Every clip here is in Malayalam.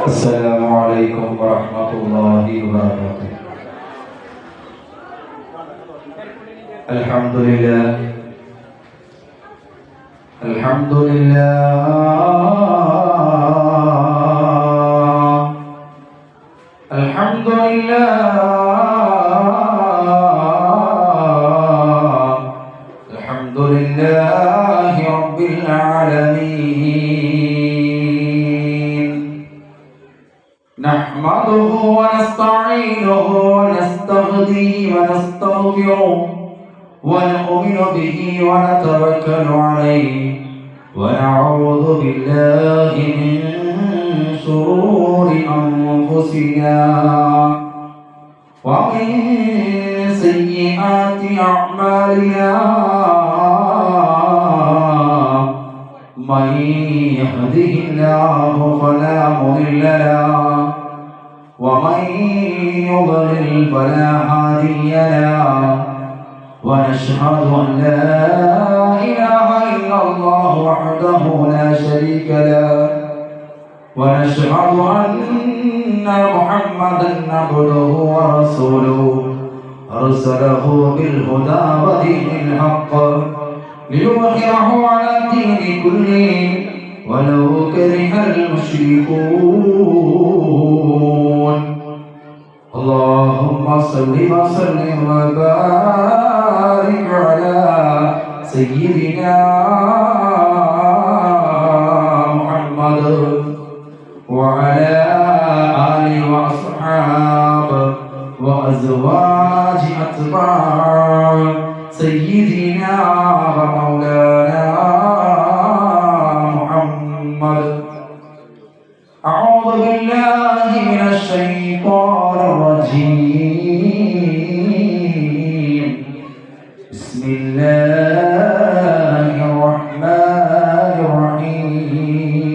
السلام عليكم ورحمة الله وبركاته. الحمد لله الحمد لله الحمد لله الحمد لله رب العالمين. نحمده ونستعينه ونستهديه ونستغفره ونؤمن به ونتوكل عليه ونعوذ بالله من شرور أنفسنا ومن سيئات أعمالنا. من يهده الله فلا مضل له ومن يضلل فلا هادي له. ونشهد أن لا إله إلا الله وحده لا شريك له ونشهد أن محمدا عبده ورسوله أرسله بالهدى ودين الحق ليظهره على الدين كله ولو كره المشركون. اللهم صل وسلم وبارك على سيدنا محمد وعلى آله وأصحابه وأزواج أتباعه سيدنا ومولانا محمد. أعوذ بالله من الشيطان الرجيم. بسم الله الرحمن الرحيم.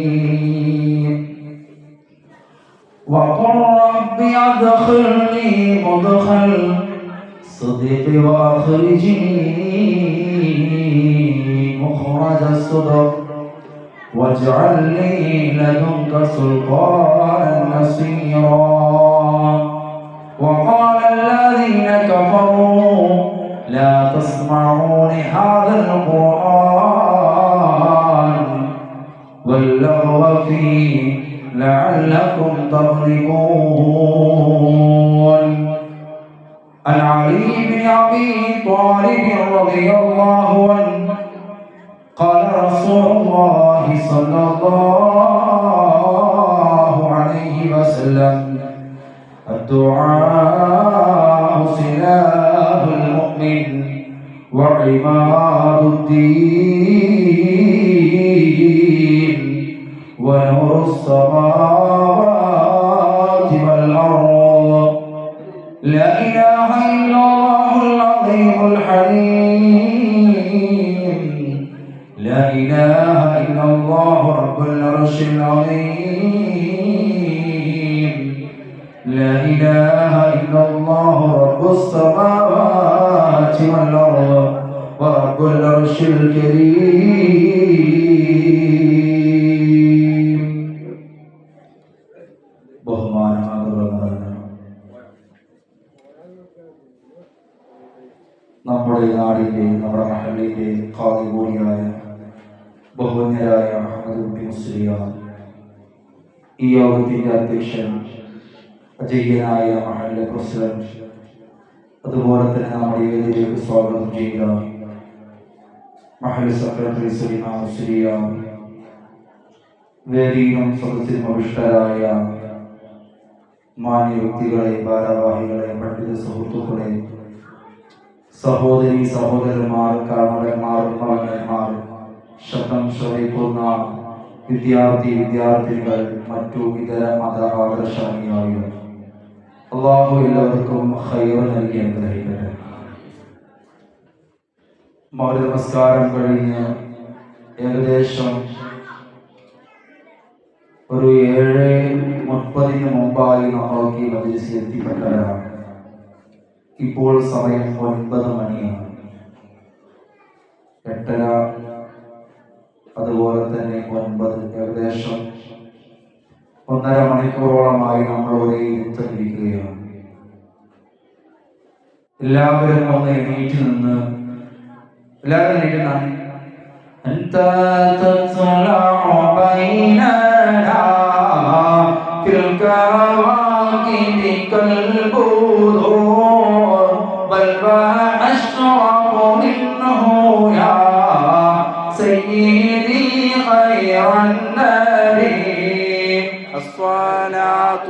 وقل رب أدخلني مدخل صدق وأخرجني مخرج الصدق واجعل لي لدنك سلطانا نصيرا. وقال الذين كفروا لا تسمعوا لهذا القرآن واللغوا فيه لعلكم تغلبون. عن علي بن أبي طالب رضي الله عنه قال رسول الله صلى الله عليه وسلم الدعاء سلاح المؤمن وعماد الدين ونور السماوات والأرض. لا إله إلا الله العظيم الحليم. لا إله إلا الله رب العرش العظيم. لا إله إلا الله رب السماوات والأرض ورب العرش الكريم. നമ്മുടെ നാടിന്റെ നമ്മുടെ മഹല്ലിന്റെ ഖാദി കൂടിയായ ബഹുമാന്യരായ അഹമ്മദ് കുട്ടി മുസ്ലിയാർ, ഈ യോഗത്തിന്റെ അധ്യക്ഷൻ, അജയ്യനായ മഹല്ല പ്രസിഡന്റ്, അതുപോലെ തന്നെ നമ്മുടെ വേദിയിലേക്ക് സ്വാഗതം ചെയ്യുക മഹല്ല സെക്രട്ടറി സലീമ മുസ്ലിയാർ, വേദിയിലും സദസ്സിലും അഭിഷ്ടരായ മാന്യ വ്യക്തികളെ, ഭാരവാഹികളെ, പണ്ഡിത സുഹൃത്തുക്കളെ, സഹോദരി സഹോദരന്മാർ, കാരണവന്മാർ, മകന്മാർ, ശബ്ദം ശ്രവിക്കുന്ന വിദ്യാർത്ഥിനികൾ, മറ്റു ഇതര മത ആദർശാനുയായികൾ, അല്ലാഹു എല്ലാവർക്കും ഖൈർ നൽകി അനുഗ്രഹിക്കട്ടെ. മഗ്‌രിബ് നമസ്കാരം കഴിഞ്ഞ് ഏകദേശം ഒരു 7:30 മുമ്പായി നമ്മളൊക്കെ ഈ മജ്‌ലിസിൽ എത്തിപ്പെട്ടവരാണ്. ഇപ്പോൾ സമയം 9 മണിയാണ്. 8:30 അതുപോലെ തന്നെ 9, ഏകദേശം 1.5 മണിക്കൂറോളമായി നമ്മൾ ഒരേ ഇരുത്തമിരിക്കുകയാണ്. എല്ലാവരും ഒന്ന് എണീറ്റ് നിന്ന് എല്ലാവരും എണീറ്റുന്നാണ് أنت تطلع بيننا في الكواكب كالبدور بل أشرف منه يا سيدي خير النبي الصلاة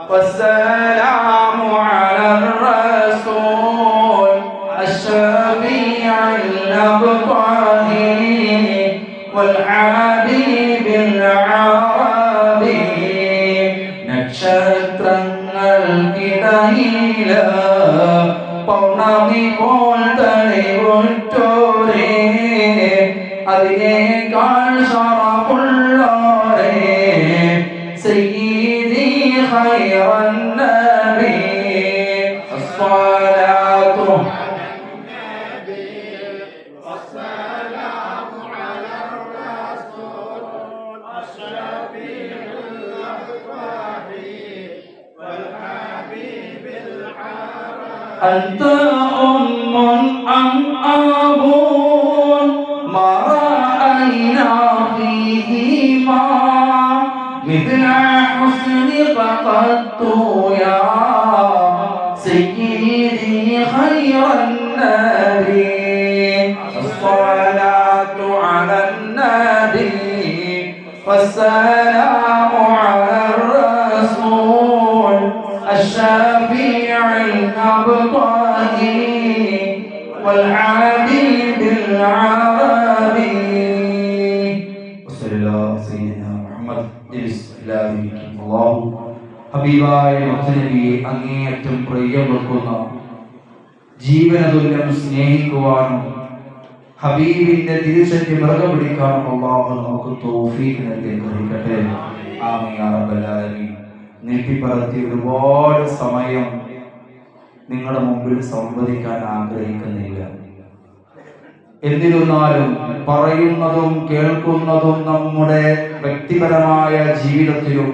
والسلام على الرسول الشفيع الأبطال والحبيب العربي നക്ഷത്രങ്ങൾക്കിടയില പൗർണമി പോൽ തെളിവുറ്റോരേ അതിനേക്കാൾ ശറഫുള്ളോരേ സയ്യിദി ഖൈറൻ നബി الصلاة أنت أم أم أبو ما رأينا فيهما مثل حسنك قط يا سيدي خير النبي الصلاة على النبي والسلام على الرسول الشفيع الأبطال والحبيب العربي وصلى الله سيدنا محمد بسم الله ഹബീബായ മുത്തനബിയെ അങ്ങേയറ്റം പ്രിയപ്പെടുന്ന ജീവനതുല്യം സ്നേഹിക്കുവാനും ഹബീബിന്റെ തിരുസന്നി മൃഗം പിടിക്കാനും അല്ലാഹു നമുക്ക് തൗഫീഖ് നൽകി അനുഗ്രഹിക്കട്ടെ. ആമീൻ യാ റബ്ബൽ ആലമീൻ. നീട്ടിപ്പറത്തി ഒരുപാട് സമയം നിങ്ങളുടെ മുമ്പിൽ സംവദിക്കാൻ ആഗ്രഹിക്കുന്നില്ല. എന്നിരുന്നാലും പറയുന്നതും കേൾക്കുന്നതും നമ്മുടെ വ്യക്തിപരമായ ജീവിതത്തിലും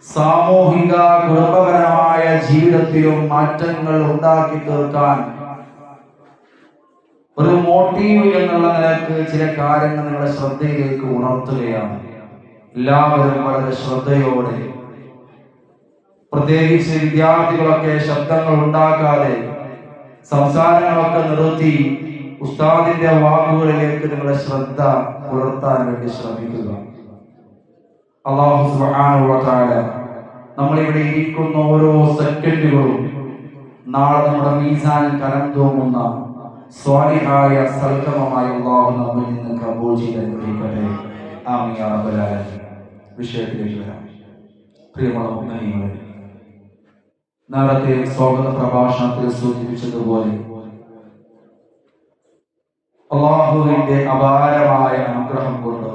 സാമൂഹിക കുടുംബപരമായ ജീവിതത്തിലും മാറ്റങ്ങൾ ഉണ്ടാക്കി തീർക്കാൻ ഒരു മോട്ടീവ് എന്നുള്ള നിലക്ക് ചില കാര്യങ്ങൾ നിങ്ങളുടെ ശ്രദ്ധയിലേക്ക് ഉണർത്തുകയാണ്. എല്ലാവരും വളരെ ശ്രദ്ധയോടെ, പ്രത്യേകിച്ച് വിദ്യാർത്ഥികളൊക്കെ ശബ്ദങ്ങൾ ഉണ്ടാക്കാതെ സംസാരങ്ങളൊക്കെ നിർത്തി ഉസ്താദിന്റെ വാക്കുകളിലേക്ക് നിങ്ങളുടെ ശ്രദ്ധ പുലർത്താൻ വേണ്ടി ശ്രമിക്കുക. അല്ലാഹു സുബ്ഹാനഹു വ തആല നമ്മളിവിടെ ഇരിക്കുന്ന ഓരോ സെക്കൻഡുകളും നാളെ നമ്മുടെ മീസാനിൽ കനം തൂങ്ങുന്ന സ്വാലിഹായ സൽക്കമമായ അല്ലാഹു നമ്മിൽ നിന്ന് കബൂൽ ചെയ്ത് അനുഗ്രഹിക്കട്ടെ. ആമീൻ യാ റബ്ബൽ ആലമീൻ. വിഷയത്തിലേക്ക് വരാം. പ്രിയമുള്ള മുഅ്മിനീങ്ങളെ, നേരത്തെ സ്വാഗത പ്രഭാഷണത്തിൽ സൂചിപ്പിച്ചതുപോലെ അല്ലാഹുവിന്റെ അപാരമായ അനുഗ്രഹം കൊണ്ട്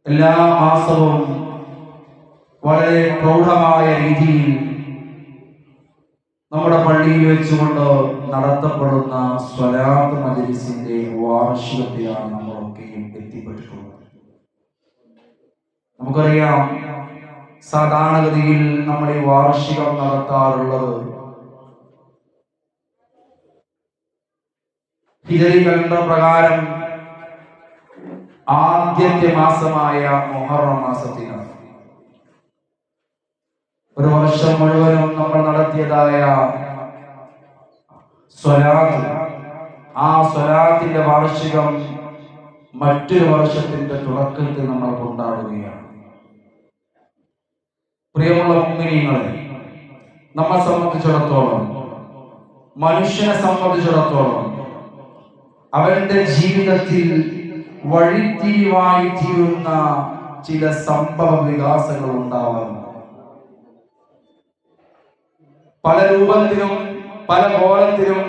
എല്ലാ മാസവും വളരെ പ്രൗഢമായ രീതിയിൽ നമ്മുടെ പള്ളിയിൽ വെച്ചുകൊണ്ട് നടത്തപ്പെടുന്ന സ്വലാത്ത് മജ്‌ലിസിന്റെ വാർഷികത്തിലാണ് നമ്മളൊക്കെയും എത്തിപ്പെട്ടിട്ടുള്ളത്. നമുക്കറിയാം, സാധാരണഗതിയിൽ നമ്മൾ ഈ വാർഷികം നടത്താറുള്ളത് ഹിജറി കലണ്ടർ പ്രകാരം ആദ്യത്തെ മാസമായ മുഹറം മാസത്തിലാണ്. ഒരു വർഷം മുഴുവനും നമ്മൾ നടത്തിയതായ സ്വലാത്ത്, ആ സ്വലാത്തിന്റെ വാർഷികം മറ്റൊരു വർഷത്തിന്റെ തുടക്കത്തിൽ നമ്മൾ കൊണ്ടാടുകയാണ്. പ്രിയമുള്ള മുഅ്മിനീങ്ങളെ, നമ്മെ സംബന്ധിച്ചിടത്തോളം, മനുഷ്യനെ സംബന്ധിച്ചിടത്തോളം അവന്റെ ജീവിതത്തിൽ വഴിത്തിരിവായി തീരുന്ന ചില സംഭവ വികാസങ്ങൾ ഉണ്ടാവാറുണ്ട്. പല രൂപത്തിലും പല കോലത്തിലും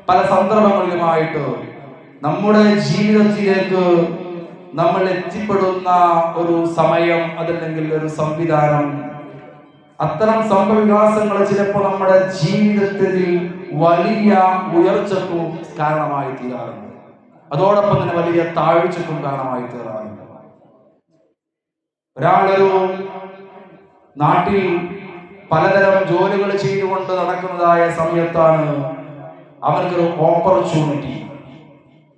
പല സന്ദർഭങ്ങളിലുമായിട്ട് നമ്മുടെ ജീവിതത്തിലേക്ക് നമ്മൾ എത്തിപ്പെടുന്ന ഒരു സമയം, അതല്ലെങ്കിൽ ഒരു സംവിധാനം, അത്തരം സംഭവവികാസങ്ങൾ ചിലപ്പോൾ നമ്മുടെ ജീവിതത്തിൽ വലിയ ഉയർച്ചക്കും കാരണമായി തീരാറുണ്ട്. അതോടൊപ്പം തന്നെ വലിയ താഴ്ചക്കും കാരണമായി തീരാറുണ്ട്. ഒരാളൊരു നാട്ടിൽ പലതരം ജോലികൾ ചെയ്തുകൊണ്ട് നടക്കുന്നതായ സമയത്താണ് അവനക്കൊരു ഓപ്പർച്യൂണിറ്റി,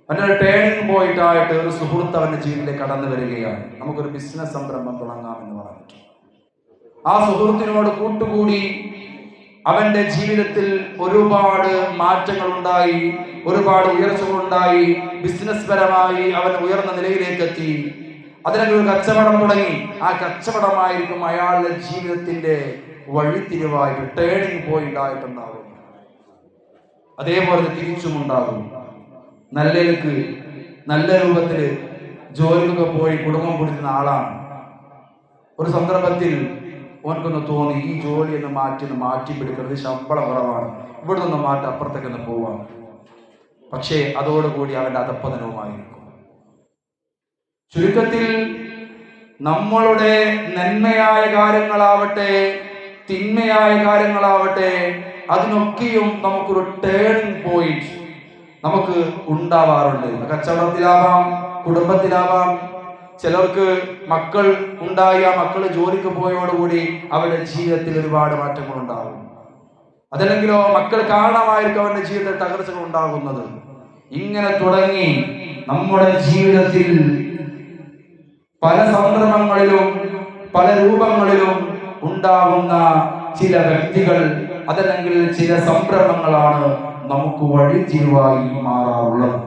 അവനൊരു ടേണിംഗ് പോയിന്റ് ആയിട്ട് ഒരു സുഹൃത്ത് അവന്റെ ജീവിതത്തിലേക്ക് കടന്നു വരികയാണ്. നമുക്കൊരു ബിസിനസ് സംരംഭം തുടങ്ങാമെന്ന് പറഞ്ഞിട്ട് ആ സുഹൃത്തിനോട് കൂട്ടുകൂടി അവന്റെ ജീവിതത്തിൽ ഒരുപാട് മാറ്റങ്ങൾ ഉണ്ടായി, ഒരുപാട് ഉയർച്ചകളുണ്ടായി. ബിസിനസ് പരമായി അവൻ ഉയർന്ന നിലയിലേക്ക് എത്തി. അതിനൊരു കച്ചവടം തുടങ്ങി. ആ കച്ചവടമായിരിക്കും അയാളുടെ ജീവിതത്തിന്റെ വഴിത്തിരിവായിട്ട്, ടേണിംഗ് പോയിന്റ് ആയിട്ടുണ്ടാകും. അതേപോലെ തിരിച്ചും ഉണ്ടാകും. നല്ലതിലേക്ക് നല്ല രൂപത്തിൽ ജോലിക്കൊക്കെ പോയി കുടുംബം പിടിക്കുന്ന ആളാണ്. ഒരു സന്ദർഭത്തിൽ ഓനക്കൊന്ന് തോന്നി, ഈ ജോലി ഒന്ന് മാറ്റിപ്പിടിക്കുന്നത്, ശമ്പളം കുറവാണ്, ഇവിടെ നിന്ന് മാറ്റി അപ്പുറത്തേക്കൊന്ന് പോവാം. പക്ഷേ അതോടുകൂടി അവന്റെ അധപ്പതനവുമായിരിക്കും. ചുരുക്കത്തിൽ നമ്മളുടെ നന്മയായ കാര്യങ്ങളാവട്ടെ തിന്മയായ കാര്യങ്ങളാവട്ടെ അതിനൊക്കെയും നമുക്കൊരു ടേണിംഗ് പോയിന്റ് നമുക്ക് ഉണ്ടാവാറുണ്ട്. കച്ചവടത്തിലാവാം, കുടുംബത്തിലാവാം. ചിലർക്ക് മക്കൾ ഉണ്ടായി, ആ മക്കൾ ജോലിക്ക് പോയോടുകൂടി അവരുടെ ജീവിതത്തിൽ ഒരുപാട് മാറ്റങ്ങൾ ഉണ്ടാകും. അതല്ലെങ്കിലോ മക്കൾ കാരണമായിരിക്കും അവരുടെ ജീവിതത്തിൽ തകർച്ചകൾ ഉണ്ടാകുന്നത്. ഇങ്ങനെ തുടങ്ങി നമ്മുടെ ജീവിതത്തിൽ പല സന്ദർഭങ്ങളിലും പല രൂപങ്ങളിലും ഉണ്ടാകുന്ന ചില വ്യക്തികൾ അതല്ലെങ്കിൽ ചില സംരംഭങ്ങളാണ് നമുക്ക് വഴിത്തിരിവായി മാറാറുള്ളത്.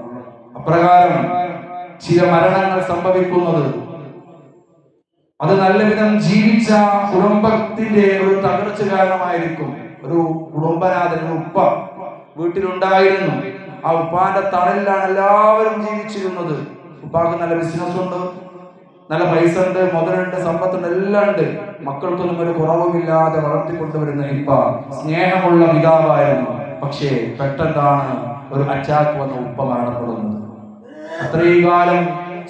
അപ്രകാരം ചില മരണങ്ങൾ സംഭവിക്കുന്നത് അത് നല്ല വിധം ജീവിച്ച കുടുംബത്തിന്റെ ഒരു തകർച്ച കാരണമായിരിക്കും. ഒരു കുടുംബനാഥൻ, ഒരു ഉപ്പ വീട്ടിലുണ്ടായിരുന്നു. ആ ഉപ്പാന്റെ തണലിലാണ് എല്ലാവരും ജീവിച്ചിരുന്നത്. ഉപ്പാക്ക് നല്ല ബിസിനസ് ഉണ്ട്, നല്ല പൈസ ഉണ്ട്, മുതലുണ്ട്, സമ്പത്തുണ്ട്, എല്ലാം ഉണ്ട്. മക്കൾക്കൊന്നും ഒരു കുറവുമില്ലാതെ വളർത്തിക്കൊണ്ടുവരുന്ന ഇപ്പ സ്നേഹമുള്ള പിതാവായിരുന്നു. പക്ഷേ പെട്ടെന്നാണ് ഒരു അറ്റാക്ക് വന്ന് ഉപ്പ മരണപ്പെടുന്നത്. അത്രയും കാലം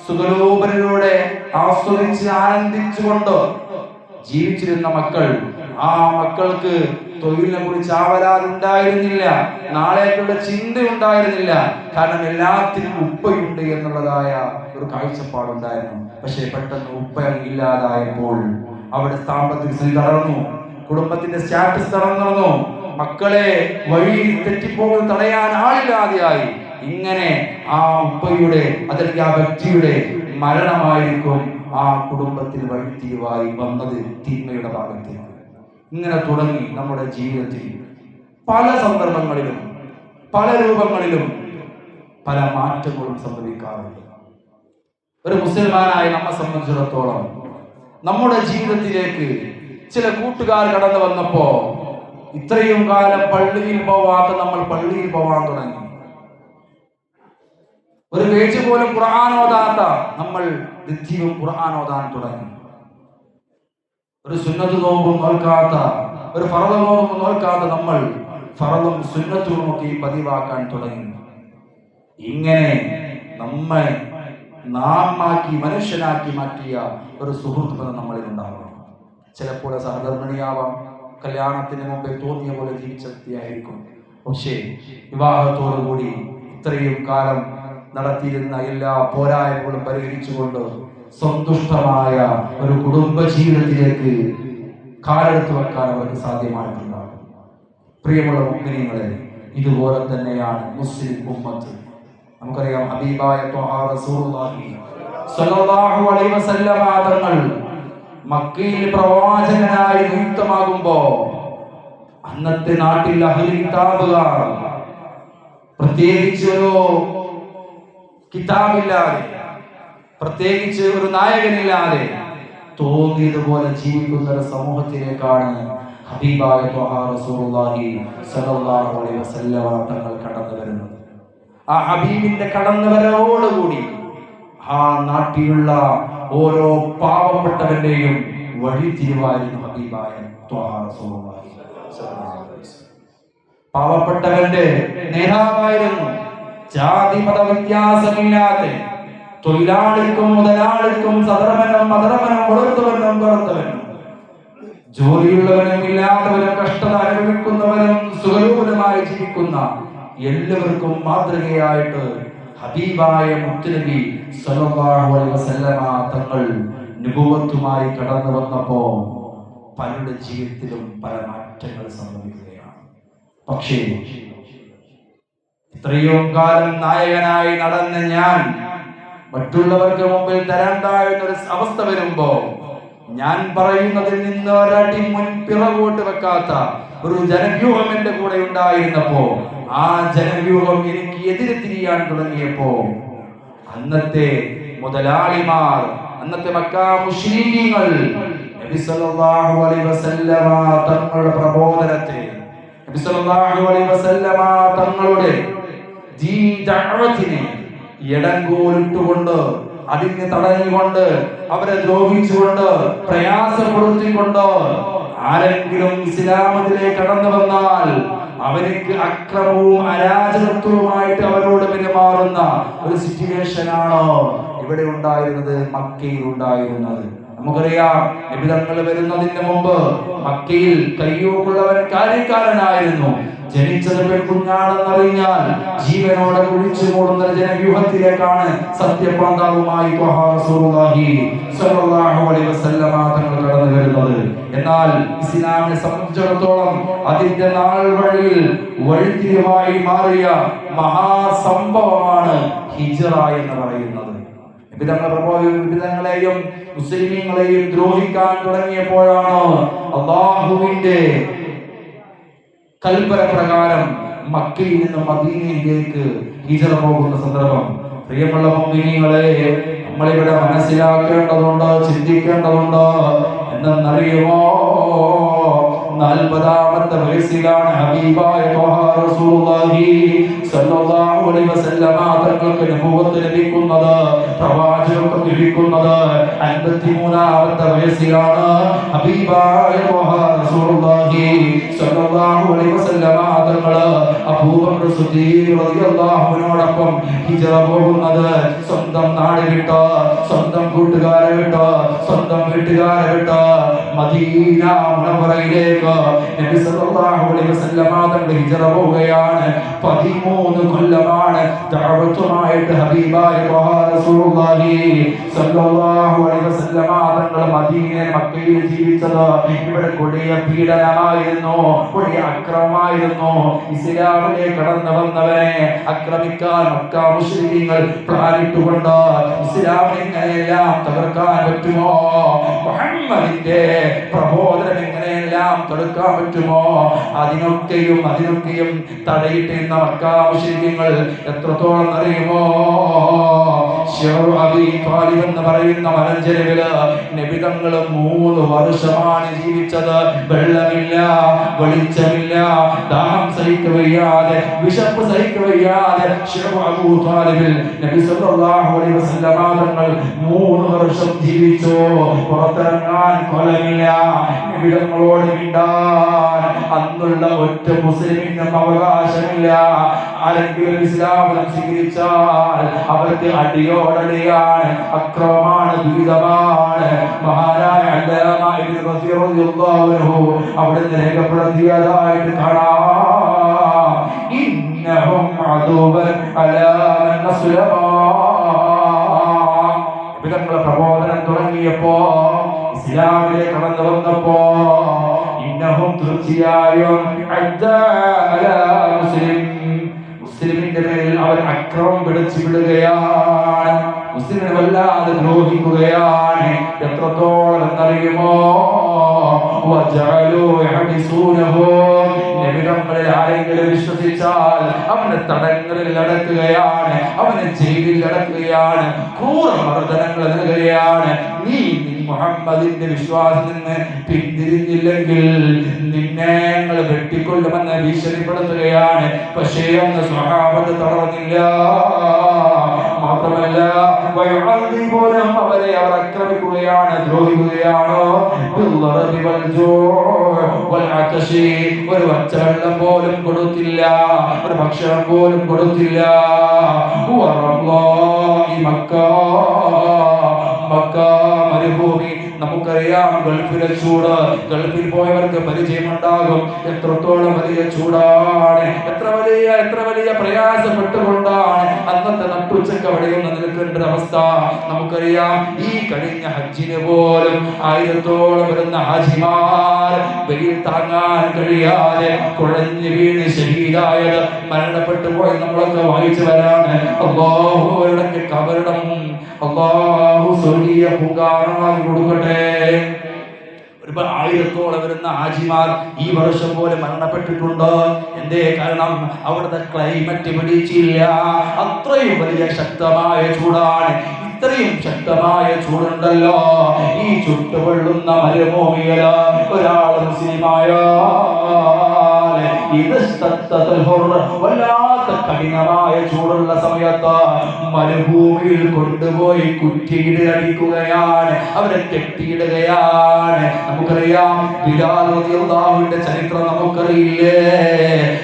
സുഖലോപരിലൂടെ ആസ്വദിച്ച് ആനന്ദിച്ചുകൊണ്ട് ജീവിച്ചിരുന്ന മക്കൾ, ആ മക്കൾക്ക് തൊഴിലിനെ കുറിച്ച് ആവലാതുണ്ടായിരുന്നില്ല, നാളേക്കുള്ള ചിന്ത ഉണ്ടായിരുന്നില്ല. കാരണം എല്ലാത്തിനും ഉപ്പയുണ്ട് എന്നുള്ളതായ ഒരു കാഴ്ചപ്പാടുണ്ടായിരുന്നു. പക്ഷെ പെട്ടെന്ന് ഉപ്പ ഇല്ലാതായപ്പോൾ അവിടെ സാമ്പത്തിക സ്ഥിതി തളർന്നു, കുടുംബത്തിന്റെ സ്റ്റാറ്റസ് തളർന്നു, മക്കളെ വഴി തെറ്റിപ്പോകുന്നത് തടയാൻ ആളില്ലാതെയായി. ഇങ്ങനെ ആ ഉപ്പയുടെ അല്ലെങ്കിൽ ആ വ്യക്തിയുടെ മരണമായിരിക്കും ആ കുടുംബത്തിൽ വഴിത്തിരിവായി വന്നത് തിന്മയുടെ ഭാഗത്തേക്ക്. ഇങ്ങനെ തുടങ്ങി നമ്മുടെ ജീവിതത്തിൽ പല സന്ദർഭങ്ങളിലും പല രൂപങ്ങളിലും പല മാറ്റങ്ങളും സംഭവിക്കാറുണ്ട്. ഒരു മുസ്ലിമാനായി നമ്മെ സംബന്ധിച്ചിടത്തോളം നമ്മുടെ ജീവിതത്തിലേക്ക് ചില കൂട്ടുകാർ കടന്നു വന്നപ്പോ ഇത്രയും കാലം പള്ളിയിൽ പോവാത്ത നമ്മൾ പള്ളിയിൽ പോവാൻ തുടങ്ങി. ഒരു പേജ് പോലും ഖുർആൻ ഓതാത്ത നമ്മൾ നിത്യവും ഖുർആൻ ഓതാൻ തുടങ്ങി. ഒരു സുന്നത്ത് നോമ്പും നോൽക്കാത്ത, ഒരു ഫറദ് നോമ്പും നോൽക്കാത്ത നമ്മൾ ഫറദും സുന്നത്തും ഒക്കെ പതിവാക്കാൻ തുടങ്ങി. ഇങ്ങനെ നമ്മെ നാമാക്കി മനുഷ്യനാക്കി മാറ്റിയ ഒരു സുഹൃത്ത് ബന്ധം നമ്മളിൽ ഉണ്ടാവണം. ചിലപ്പോൾ സഹധർമ്മിണിയാവാം, കല്യാണത്തിന് മുമ്പേ തോന്നിയ പോലെ ജീവിച്ച വ്യക്തിയായിരിക്കും. പക്ഷേ വിവാഹത്തോടുകൂടി ഇത്രയും കാലം നടത്തിയിരുന്ന എല്ലാ പോരായ്മകളും പരിഹരിച്ചുകൊണ്ട് സന്തുഷ്ടമായ ഒരു കുടുംബ ജീവിതത്തിലേക്ക് കാലെടുത്തു വെക്കാൻ അവർക്ക് സാധ്യമായിട്ടുണ്ടാകും. പ്രിയമുള്ള മുഅ്മിനീങ്ങളെ, ഇതുപോലെ തന്നെയാണ് മുസ്ലിം ഉമ്മത്ത്. നമുക്കറിയാം, ഹബീബായ ത്വഹാ റസൂലുള്ളാഹി സ്വല്ലല്ലാഹു അലൈഹി വസല്ലമ തങ്ങൾ മക്കയിൽ പ്രവാചകനായി നിയുക്തമാകുമ്പോ അന്നത്തെ നാട്ടിൽ അഹ്ലി കിതാബുകാർ പ്രത്യേകിച്ച് ഒരു കിതാബില്ലാതെ, പ്രത്യേകിച്ച് ഒരു നായകനില്ലാതെ തോന്നിയതുപോലെ ജീവിക്കുന്ന ഒരു സമൂഹത്തിലേക്കാണ് ഹബീബായ ത്വഹാ റസൂലുള്ളാഹി സ്വല്ലല്ലാഹു അലൈഹി വസല്ലമ തങ്ങൾ കടന്നു വരുന്നത്. ആ ഹബീബിന്റെ കടന്നുവരവോടുകൂടി ആ നാട്ടിലുള്ള ഓരോ പാവപ്പെട്ടവന്റെയും വഴിത്തിരിവായിരുന്നു ഹബീബായ ത്വഹാ റസൂലുള്ളാഹി സ്വല്ലല്ലാഹു അലൈഹി വസല്ലം. പാവപ്പെട്ടവന്റെ നേതാവായിരുന്നു. ജാതി മത വ്യത്യാസമില്ലാതെ തൊഴിലാളിക്കും മുതലാളിക്കും സദർമനും മദർമനും കൊടുത്തവനും പുറത്തവനും ജോലിയുള്ളവനും ഇല്ലാത്തവനും കഷ്ടത അനുഭവിക്കുന്നവനും സുഖരൂപമായി ജീവിക്കുന്ന എല്ലാവർക്കും മാതൃകയായിട്ട് ഹബീബായ മുത്തുനബി സ്വല്ലല്ലാഹു അലൈഹി വസല്ലമ തങ്ങൾ നുബുവത്തുമായി കടന്നു വന്നപ്പോ പലരുടെ ജീവിതത്തിലും പല മാറ്റങ്ങൾ സംഭവിക്കുകയാണ്. പക്ഷേ ഇത്രയും കാലം നായകനായി നടന്ന ഞാൻ മറ്റുള്ളവർക്ക് മുമ്പിൽ തരാൻ താഴുന്നൊരു അവസ്ഥ വരുമ്പോ ഞാൻ പറയുന്നതിൽ നിന്ന് ഒരടി മുൻപിറകോട്ട് വെക്കാത്ത ഒരു ജനവ്യൂഹം എന്റെ കൂടെ ഉണ്ടായിരുന്നപ്പോ ആ ജനവ്യൂഹം എനിക്ക് എതിരെ തിരിയാൻ തുടങ്ങിയപ്പോ അന്നത്തെ മുതലാളിമാർ, അന്നത്തെ മക്കാ മുശ്രിക്കീങ്ങൾ നബി സല്ലല്ലാഹു അലൈഹി വസല്ലമ തങ്ങളുടെ പ്രബോധനത്തെ, നബി സല്ലല്ലാഹു അലൈഹി വസല്ലമ തങ്ങളുടെ ദഅവത്തിനെ ഇടങ്കോലിട്ടുകൊണ്ട്, അതിനെ തടഞ്ഞുകൊണ്ട്, അവരെ ദ്രോഹിച്ചുകൊണ്ട്, പ്രയാസപ്പെടുത്തിക്കൊണ്ട് ആരെങ്കിലും ഇസ്ലാമത്തിലേക്ക് കടന്നു വന്നാൽ അവർക്ക് അക്രമവും അരാജകത്വവുമായിട്ട് അവരോട് പെരുമാറുന്ന ഒരു സിറ്റുവേഷനാണ് ഇവിടെ ഉണ്ടായിരുന്നത്, മക്കയിൽ ഉണ്ടായിരുന്നത്. നമുക്കറിയാം, നബി തങ്ങൾ വരുന്നതിന് മുമ്പ് മക്കയിൽ കയ്യൂക്കുള്ളവൻ കാര്യക്കാരനായിരുന്നു. ജനിച്ചത് പെൺകുഞ്ഞാണെന്നറിഞ്ഞാൽ ജീവനോടെ കുഴിച്ചു മൂടുന്ന ജനവ്യൂഹത്തിലേക്കാണ് സത്യപ്രാന്താവുമായി തങ്ങൾ കടന്നു വരുന്നത്. എന്നാൽ ഇസ്ലാമിനെ സംബന്ധിച്ചിടത്തോളം അതിന്റെ നാൾ വഴിയിൽ വഴിത്തിരിവായി മാറിയ മഹാസംഭവമാണ് ഹിജ്റ എന്ന് പറയുന്നത്. വിധങ്ങളെയും മുസ്ലിമീങ്ങളെയും ദ്രോഹിക്കാൻ തുടങ്ങിയപ്പോഴാണ് അല്ലാഹുവിന്റെ കൽപ്പന പ്രകാരം മക്കയിൽ നിന്ന് മദീനയിലേക്ക് ഹിജ്റ പോകുന്ന സന്ദർഭം. പ്രിയമുള്ള മുഅ്മിനീങ്ങളെ, നമ്മളിവിടെ മനസ്സിലാക്കേണ്ടതുണ്ട്, ചിന്തിക്കേണ്ടതുണ്ട്. എന്നറിയുമോ, 40ാമത്തെ വയസ്സിലാണ് ഹബീബായ റസൂലുള്ളാഹി സ്വല്ലല്ലാഹു അലൈഹി വസല്ലമ തങ്ങൾക്ക് നബുവത്ത് ലഭിക്കുന്നത്, പ്രവാചകത്വം ലഭിക്കുന്നത്. 53ാമത്തെ വയസ്സിലാണ് ഹബീബായ റസൂലുള്ളാഹി സ്വല്ലല്ലാഹു അലൈഹി വസല്ലമ തങ്ങൾ അബൂബക്കർ സിദ്ദീഖ് റളിയല്ലാഹു അൻഹുവിനോടൊപ്പം ഹിജ്റ പോകുന്നത്. സ്വന്തം നാട് വിട്ട്, സ്വന്തം കൂട്ടുകാരെ വിട്ട്, സ്വന്തം വീട്ടുകാരെ വിട്ട് മദീന മുനവ്വറയിലേക്ക് നബി സല്ലല്ലാഹു അലൈഹി വസല്ലമ തങ്ങൾ ഹിജ്റ പോവുകയാണ്. 13 കൊല്ലമാണ് ദഅവത്തുമായിട്ട് ഹബീബായ റസൂലുള്ളാഹി സ്വല്ലല്ലാഹു അലൈഹി വസല്ലമ തങ്ങൾ മദീനയിൽ മക്കയിൽ ജീവിച്ചത്. ഇവിടെ കൊടിയ പീഡനമായിരുന്നു, കൊടിയ അക്രമമായിരുന്നു. ഇസ്ലാമിലേക്ക് കടന്നു വന്നവരെ ആക്രമിക്കാൻ മക്ക മുശ്രിക്കീങ്ങൾ പ്ലാനിട്ടുകൊണ്ട് ഇസ്ലാമിനെ എങ്ങനെയെല്ലാം തകർക്കാൻ പറ്റുമോ, മുഹമ്മദിന്റെ പ്രബോധനം എങ്ങനെയെല്ലാം തടുക്കാൻ പറ്റുമോ, അതിനൊക്കെയും തടയിട്ടിരുന്ന മക്ക മുശ്രിക്കീങ്ങൾ എത്രത്തോളം അറിയുമോ? എന്ന് പറയുന്ന മലഞ്ചെരുവില് നബി തങ്ങൾ 3 വർഷമാണ് ജീവിച്ചത്. വെള്ളമില്ല, വെളിച്ചമില്ല, ദാഹം സഹിക്കവയ്യാതെ, വിശപ്പ് സഹിക്കവയ്യാതെ അബൂ ത്വാലിബിൽ നബി സല്ലല്ലാഹു അലൈഹി വസല്ലമ തങ്ങൾ 3 വർഷം ജീവിച്ചു. പുറത്തിറങ്ങാൻ കൊലമില്ല, നബി തങ്ങളോട് മിണ്ടാൻ അന്നുള്ള ഒറ്റ മുസ്ലിമിനും അവകാശമില്ല. ആരെങ്കിലും ഇസ്ലാമിനെ സ്വീകരിച്ചാൽ അവർക്ക് അടിയോടടിയാണ്, അക്രമമാണ്, ദുരിതമാണ്. മഹാനായ അല്ലാമ ഇബ്നു കസീർ റളിയല്ലാഹു അൻഹു അവിടുന്ന് രേഖപ്പെടുത്തിയതായിട്ട് കാണാം, ഇന്നഹും അദുബൻ അലാ മൻ അസ്ലമ. ഇവരുടെ പ്രബോധനം തുടങ്ങിയപ്പോ, ഇസ്ലാമിലേക്ക് കടന്നു വന്നപ്പോ, ഇന്നഹും തീർച്ചയായും മുസ്ലിമിന്റെ മേൽ അവർ അക്രമം പിടിച്ചു വിടുകയാണ്, മുസ്ലിമിനെ വല്ലാതെ ദ്രോഹിക്കുകയാണ്. എത്രത്തോളം എന്നറിയുമോ? നബിതങ്ങളിൽ ആരെങ്കിലും വിശ്വസിച്ചാൽ അവനെ തടങ്ങളിൽ അടക്കുകയാണ്, അവനെ ജയിലിൽ അടക്കുകയാണ്, ക്രൂരമർദ്ദനങ്ങൾ നൽകുകയാണ്. നീ മുഹമ്മദിന്റെ വിശ്വാസത്തിൽ നിന്ന് പിന്തിരിഞ്ഞില്ലെങ്കിൽ നിന്നെ ഞങ്ങൾ വെട്ടിക്കൊള്ളുമെന്ന് ഭീഷണിപ്പെടുത്തുകയാണ്. പക്ഷേ അന്ന് സ്വഹാബത്ത് തളർന്നില്ല. മാത്രമല്ല പോലും അവരെ അവർ ആക്രമിക്കുകയാണ്, ദ്രോഹിക്കുകയാണ്. ഒരു പച്ചവെള്ളം പോലും കൊടുത്തില്ല, ഒരു ഭക്ഷണം പോലും കൊടുത്തില്ല. മക്ക മരുഭൂമി. നമുക്കറിയാം ഗൾഫിലെ ചൂട്, ഗൾഫിൽ പോയവർക്ക് പരിചയമുണ്ടാകും എത്രത്തോളം വലിയ ചൂടാണ്, എത്ര വലിയ പ്രയാസപ്പെട്ടുകൊണ്ടാണ് അന്നത്തെ നട്ടുച്ചക്ക് അവിടെ ഒന്ന് നിൽക്കേണ്ട അവസ്ഥ. നമുക്കറിയാം ഈ കഴിഞ്ഞ ഹജ്ജിന് പോലും 1000-ഓളം വരുന്ന ഹാജിമാർ വെയിൽ താങ്ങാൻ കഴിയാതെ കുഴഞ്ഞു വീണ് ഷഹീദായത്, മരണപ്പെട്ടു പോയി നമ്മളൊക്കെ വായിച്ചു വരാണ്. അല്ലാഹുവിന്റെ കബറിടം അല്ലാഹു സ്വർഗീയ പൂങ്കാവനമാക്കി കൊടുക്കട്ടെ. 1000-ഓളം വരുന്ന ഹാജിമാർ ഈ വർഷം പോലെ മരണപ്പെട്ടിട്ടുണ്ട്. എന്തേ കാരണം? അവിടുത്തെ ക്ലൈമറ്റ് പിടിച്ചില്ല. അത്രയും വലിയ ശക്തമായ ചൂടാണ്. ഇത്രയും ശക്തമായ ചൂടുണ്ടല്ലോ ഈ ചുട്ടുപൊള്ളുന്ന മരുഭൂമിയിൽ ഒരാൾ മുസ്ലിമായ വല്ലാത്ത കഠിനമായ ചൂടുള്ള സമയത്ത് മരുഭൂമിയിൽ കൊണ്ടുപോയി കുറ്റിയിട്ട് അടിക്കുകയാണ്, അവരെ കെട്ടിയിടുകയാണ്. നമുക്കറിയാം ബിലാൽ റളിയല്ലാഹുവിന്റെ ചരിത്രം നമുക്കറിയില്ലേ?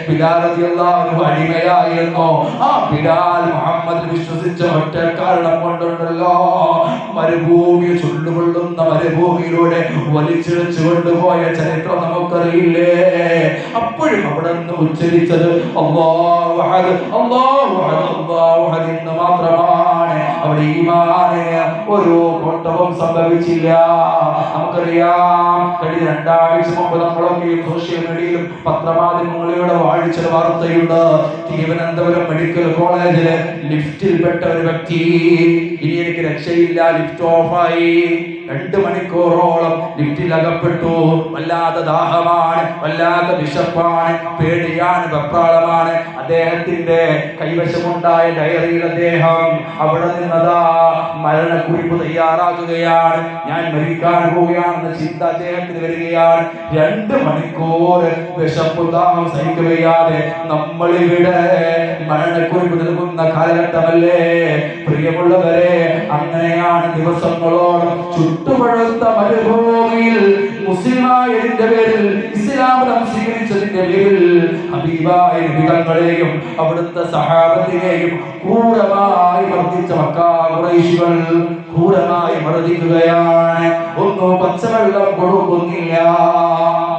ബിലാൽ റളിയല്ലാഹു അടിമയായിരുന്നു. ആ ബിലാൽ മുഹമ്മദ് വിശ്വസിച്ച ഒറ്റ കാരണം കൊണ്ടുണ്ടല്ലോ മരുഭൂമി ചുള്ളുകൊള്ളുന്ന മരുഭൂമിയിലൂടെ വലിച്ചിഴച്ചു കൊണ്ടുപോയ ചരിത്രം നമുക്കറിയില്ലേ? അപ്പോഴും അവിടെ നിന്ന് ഉച്ചരിച്ചത് അല്ലാഹു അഹദ് അല്ലാഹു അഹദ് അല്ലാഹു അഹദ് എന്ന് മാത്രമാണ്. അവിടെ ഈമാനിന് ഒരു കോട്ടവും സംഭവിച്ചില്ല. നമുക്കറിയാം കഴിഞ്ഞ 2 ആഴ്ച മുമ്പ് നമ്മളൊക്കെ സോഷ്യൽ മീഡിയയിലും പത്രമാധ്യമങ്ങളിലൂടെ വായിച്ച വാർത്തയുണ്ട്. തിരുവനന്തപുരം മെഡിക്കൽ കോളേജില് ലിഫ്റ്റിൽ പെട്ട ഒരു വ്യക്തി, ഇനി എനിക്ക് രക്ഷയില്ല, ലിഫ്റ്റ് ഓഫായി. 2 മണിക്കൂറോളം ലിഫ്റ്റിൽ അകപ്പെട്ടു. വല്ലാത്ത ദാഹമാണ്, വല്ലാത്ത വിശപ്പാണ്, പേടിയാണ്, വെപ്രാളമാണ്. അദ്ദേഹത്തിന്റെ കൈവശമുണ്ടായ ഡയറിയിൽ അദ്ദേഹം അവിടെ നിന്നതാ മരണക്കുറിപ്പ് തയ്യാറാക്കുകയാണ്. ഞാൻ മരിക്കാൻ പോവുകയാണെന്ന ചിന്ത അദ്ദേഹത്തിന് വരികയാണ്. 2 മണിക്കൂർ വിശപ്പും ദാഹം സഹിക്കുകയാതെ നമ്മളിവിടെ മരണക്കുറിപ്പ് നൽകുന്ന കാലഘട്ടമല്ലേ പ്രിയമുള്ളവരെ? അങ്ങനെയാണ് ദിവസങ്ങളോളം ചുട്ടുപഴുത്ത മരുഭൂമിയിൽ മുസ്ലിമായതിന്റെ പേരിൽ, ഇസ്ലാം സ്വീകരിച്ചതിന്റെ പേരിൽ ഹബീബായ നബികളെയും അവിടുത്തെ സഹാബത്തിനെയും ക്രൂരമായി മർദ്ദിച്ച മക്ക ഖുറൈശികൾ ക്രൂരമായി മർദ്ദിക്കുകയാണ്. ഒന്നും പച്ചവെള്ളം കൊടുക്കുന്നില്ല.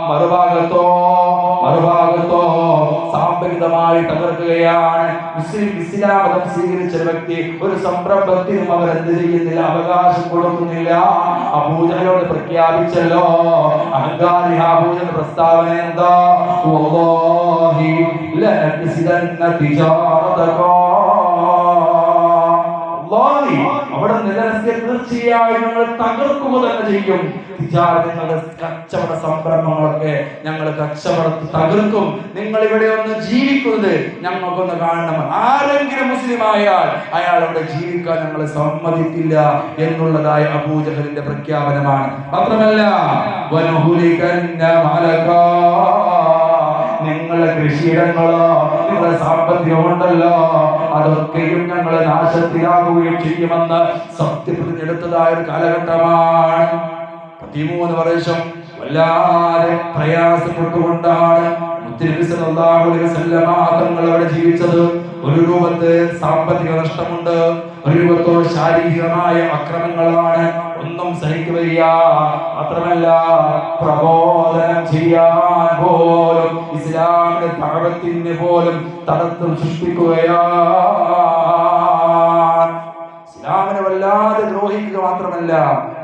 മറുഭാഗത്തോ സാമ്പത്തികമായി തകർക്കുകയാണ്. ഇസ്ലാം മതം സ്വീകരിച്ച വ്യക്തി ഒരു സംരംഭത്തിനും അവർ എന്ത് ചെയ്യുന്നില്ല, അവകാശം കൊടുക്കുന്നില്ല. അബൂജഹലോട് പ്രഖ്യാപിച്ചല്ലോ, അഹങ്കാരി അബൂജഹൽ പ്രസ്താവന എന്താ? വല്ലാഹി ലനക്സിദന്ന തിജാറതക, അവിടെ നിലനിർത്തിയ തീർച്ചയായും ഞങ്ങൾ തകർക്കുക തന്നെ ചെയ്യും. നിങ്ങളുടെ കച്ചവട സംരംഭങ്ങളൊക്കെ ഞങ്ങൾ തകർക്കും. നിങ്ങൾ ഇവിടെ ഒന്ന് ജീവിക്കുന്നത് ഞങ്ങൾക്കൊന്ന് കാണണം. ആരെങ്കിലും മുസ്ലിം ആയാൽ അയാൾ അവിടെ ജീവിക്കാൻ ഞങ്ങൾ സമ്മതിക്കില്ല എന്നുള്ളതായ അബൂജഹലിന്റെ പ്രഖ്യാപനമാണ്. മാത്രമല്ല നിങ്ങളുടെ കൃഷിയിടങ്ങളോ നിങ്ങളുടെ സാമ്പത്തികമുണ്ടല്ലോ അതൊക്കെയും ഞങ്ങൾ നാശത്തിലാകുകയും ചെയ്യുമെന്ന് സത്യപ്രതിജ്ഞ എടുത്തതായ ഒരു കാലഘട്ടമാണ്. 13 വർഷം വല്ലാതെ പ്രയാസപ്പെട്ടുകൊണ്ടാണ് മുത്തനബി സല്ലല്ലാഹു അലൈഹി വസല്ലം തങ്ങൾ അവിടെ ജീവിച്ചത്. ഒരു രൂപത്തിൽ സാമ്പത്തിക നഷ്ടമുണ്ട്, ഒരു രൂപത്തോ ശാരീരികമായ അക്രമങ്ങളാണ്. ഒന്നും സഹിക്കുകയില്ല. മാത്രമല്ല പ്രബോധനം ചെയ്യാൻ പോലും, ഇസ്ലാമിന്റെ ദഅവത്തിന് പോലും തടസ്സം സൃഷ്ടിക്കുകയാണ്. ഇസ്ലാമിനെ വല്ലാതെ ദ്രോഹിക്കുക മാത്രമല്ല,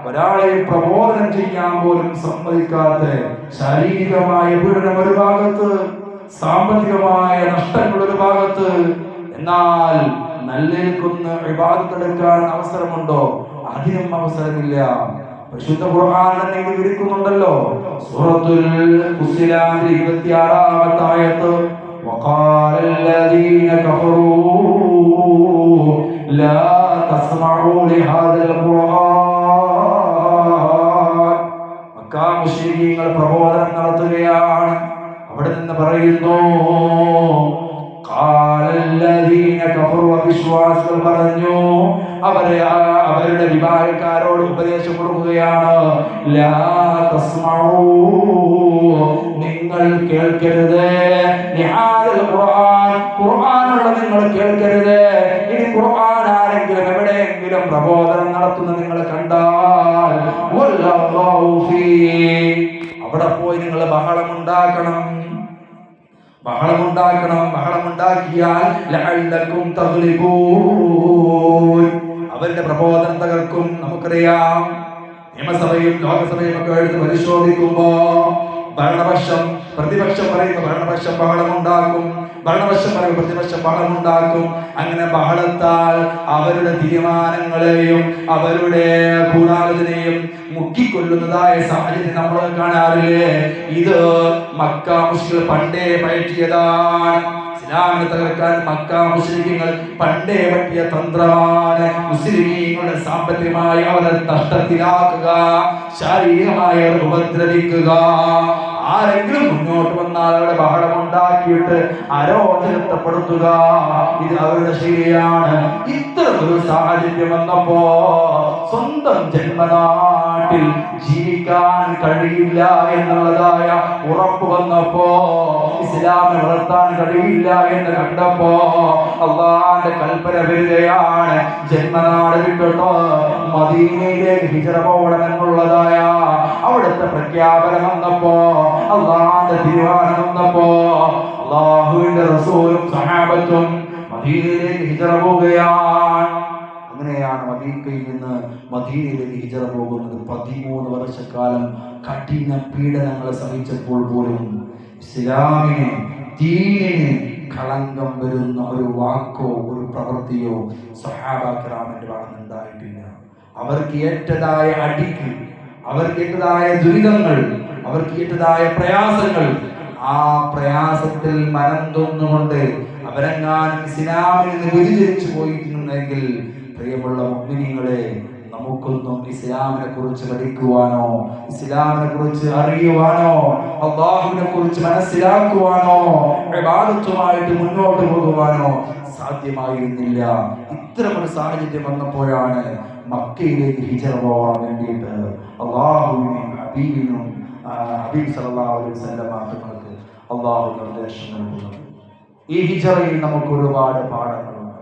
ഒരാളെ പ്രബോധനം ചെയ്യാൻ പോലും സമ്മതിക്കാത്ത ശാരീരികമായ പീഡനം ഒരു ഭാഗത്ത്, സാമ്പത്തികമായ നഷ്ടങ്ങൾ ഒരു ഭാഗത്ത്. എന്നാൽ നല്ലേൽക്കുന്ന ഇബാദത്തെടുക്കാൻ അവസരമുണ്ടോ? അതിനും അവസരമില്ല. പരിശുദ്ധ ഖുർആൻ തന്നെ ഇത് വിവരിക്കുന്നുണ്ടല്ലോ. സൂറത്തുൽ ഫുസ്സിലാത്ത് 26-ാമത്തെ ആയത്ത്, വഖാല അല്ലദീന കഫറൂ ലാ തസ്മഊ ലിഹാദൽ ഖുർആൻ. മക്ക മുശ്രിക്കീങ്ങൾ പ്രബോധനം നടത്തുകയാണ്. അവിടെ നിന്ന് പറയുന്നു, ഖാല അല്ലദീന കഫറൂ, വിശ്വാസികൾ പറഞ്ഞു, അവരെ അവരുടെ വിഭാഗക്കാരോട് ഉപദേശം കൊടുക്കുകയാണ്, ലാ തസ്മഊ, നിങ്ങൾ കേൾക്കരുത്, ലിഹാദൽ ഖുർആൻ, ഖുർആനുള്ള നിങ്ങൾ കേൾക്കരുത്. ഇനി ഖുർആൻ ആരെങ്കിലും എവിടെയെങ്കിലും പ്രബോധനം നടത്തുന്നത് നിങ്ങൾ കണ്ടാൽ അവിടെ പോയി നിങ്ങൾ ബഹളമുണ്ടാക്കണം. ബഹളമുണ്ടാക്കിയാൽ ലഅല്ലക്കും തഗ്ലിബൂൻ, അവരുടെ പ്രബോധനം തകർക്കും. നമുക്കറിയാം, നിയമസഭയും ലോകസഭയും ഒക്കെ എടുത്ത് പരിശോധിക്കുമ്പോ ഭരണപക്ഷം പ്രതിപക്ഷം പറയുന്ന ഭരണപക്ഷം ബഹളമുണ്ടാക്കും, ഭരണപക്ഷം പറയുന്ന പ്രതിപക്ഷം ബഹളമുണ്ടാക്കും. അങ്ങനെ ബഹളത്താൽ അവരുടെ തീരുമാനങ്ങളെയും അവരുടെ ഗൂഢാലോചനയും മുക്കിക്കൊല്ലുന്നതായ സാഹചര്യം നമ്മൾ കാണാറില്ലേ? ഇത് മക്ക മുശ്രിക്കുകൾ പണ്ടേ പയറ്റിയതാണ്. ഇസ്ലാമിനെ തകർക്കാൻ മക്ക മുശ്രിക്കുകൾ പണ്ടേ പറ്റിയ തന്ത്രമാണ്. മുസ്ലിമീങ്ങളുടെ സാമ്പത്തികമായി അവരെ നഷ്ടത്തിലാക്കുക, ശാരീരികമായി അവർ ഉപദ്രവിക്കുക. ആരെങ്കിലും മുന്നോട്ട് വന്നാൽ അവരുടെ ബഹളമുണ്ടാക്കിയിട്ട് അരോചകപ്പെടുത്തുക, ഇത് അവരുടെ ശൈലിയാണ്. ഇത്തരം ഒരു സാഹചര്യം വന്നപ്പോ സ്വന്തം ജന്മനാട്ടിൽ ജീവിക്കാൻ കഴിയില്ല എന്നുള്ളതായ ഉറപ്പ് വന്നപ്പോ, ഇസ്ലാമിനെ വളർത്താൻ കഴിയില്ല എന്ന് കണ്ടപ്പോ അല്ലാഹുവിന്റെ കൽപ്പന വരികയാണ്, ജന്മനാട് വിട്ടിട്ട് മദീനയിലേക്ക് ഹിജ്റ പോകണം എന്നുള്ളതായ അവിടുത്തെ പ്രഖ്യാപനം വന്നപ്പോ, അല്ലാഹുവിന്റെ തീരുമാനം വന്നപ്പോ അല്ലാഹുവിന്റെ റസൂലും സഹാബത്തും മദീനയിലേക്ക് ഹിജ്റ പോവുകയാണ്. അങ്ങനെയാണ് മദീനയിൽ നിന്ന് മദീനയിലേക്ക് ഹിജ്റ പോകുന്നത്. 13 വർഷക്കാലം കഠിന പീഡനങ്ങൾ സഹിച്ചപ്പോൾ പോലും ഇസ്ലാമിനെ, ദീനിന് കളങ്കം വരുന്ന ഒരു വാക്കോ ഒരു പ്രവൃത്തിയോ സഹാബാക്കിറാമിന്റെ ഭാഗത്തുണ്ടായിട്ടില്ല. അവർക്ക് ഏറ്റതായ അടിക്ക്, അവർക്ക് ഏറ്റതായ ദുരിതങ്ങൾ, അവർക്ക് ഏറ്റതായ പ്രയാസങ്ങൾ, ആ പ്രയാസത്തിൽ മനം തൊന്നുകൊണ്ട് അവരെങ്ങാനും ഇസ്ലാമിൽ നിന്ന് വ്യതിചലിച്ചു പോയിട്ടുണ്ടെങ്കിൽ, പ്രിയമുള്ള മുഅ്മിനീങ്ങളെ, നമുക്കൊന്നും ഇസ്ലാമിനെ കുറിച്ച് പഠിക്കുവാനോ, ഇസ്ലാമിനെ കുറിച്ച് അറിയുവാനോ, അല്ലാഹുവിനെ കുറിച്ച് മനസ്സിലാക്കുവാനോ, ഇബാദത്തുമായിട്ട് മുന്നോട്ട് പോകുവാനോ സാധ്യമായിരുന്നില്ല. ഇത്തരമൊരു സാഹചര്യം വന്നപ്പോഴാണ് മക്കയിലേക്ക് ഹിജ്റ പോകാൻ വേണ്ടിയിട്ട് അല്ലാഹുവിനും ഹബീബ് സല്ലല്ലാഹു അലൈഹി വസല്ലം തങ്ങൾക്ക് അല്ലാഹു നിർദ്ദേശം നൽകുന്നത്. ഈ ഹിജ്റയിൽ നമുക്ക് ഒരുപാട് പാഠങ്ങളുണ്ട്.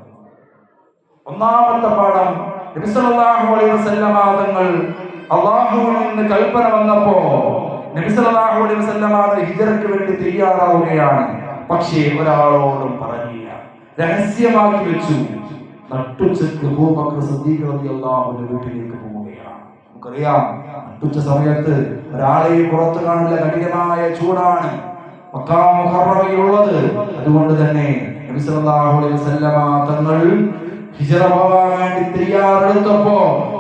ഒന്നാമത്തെ പാഠം, നബി സല്ലല്ലാഹു അലൈഹി വസല്ലം തങ്ങൾ അല്ലാഹുവിൽ നിന്ന് കൽപ്പന വന്നപ്പോ നബി സല്ലല്ലാഹു അലൈഹി വസല്ലം ഹിജ്റയ്ക്ക് വേണ്ടി തയ്യാറാവുകയാണ്. പക്ഷേ ഒരാളോടും പറഞ്ഞില്ല, രഹസ്യമാക്കി വെച്ചു. നട്ടുച്ചക്ക് അബൂബക്കർ സിദ്ദീഖ് റളിയല്ലാഹു അൻഹു വീട്ടിലേക്ക് പോവുകയാണ്. നമുക്കറിയാം, നട്ടുച്ച സമയത്ത് ഒരാളെയും പുറത്തു കാണില്ല, കഠിനമായ ചൂടാണ് മക്കാ മുഖറമയിലുള്ളത്. അതുകൊണ്ട് തന്നെ നബി സല്ലല്ലാഹു അലൈഹി വസല്ലം തങ്ങൾ ഹിജ്റ പോകാൻ വേണ്ടി തയ്യാറെടുത്തപ്പോ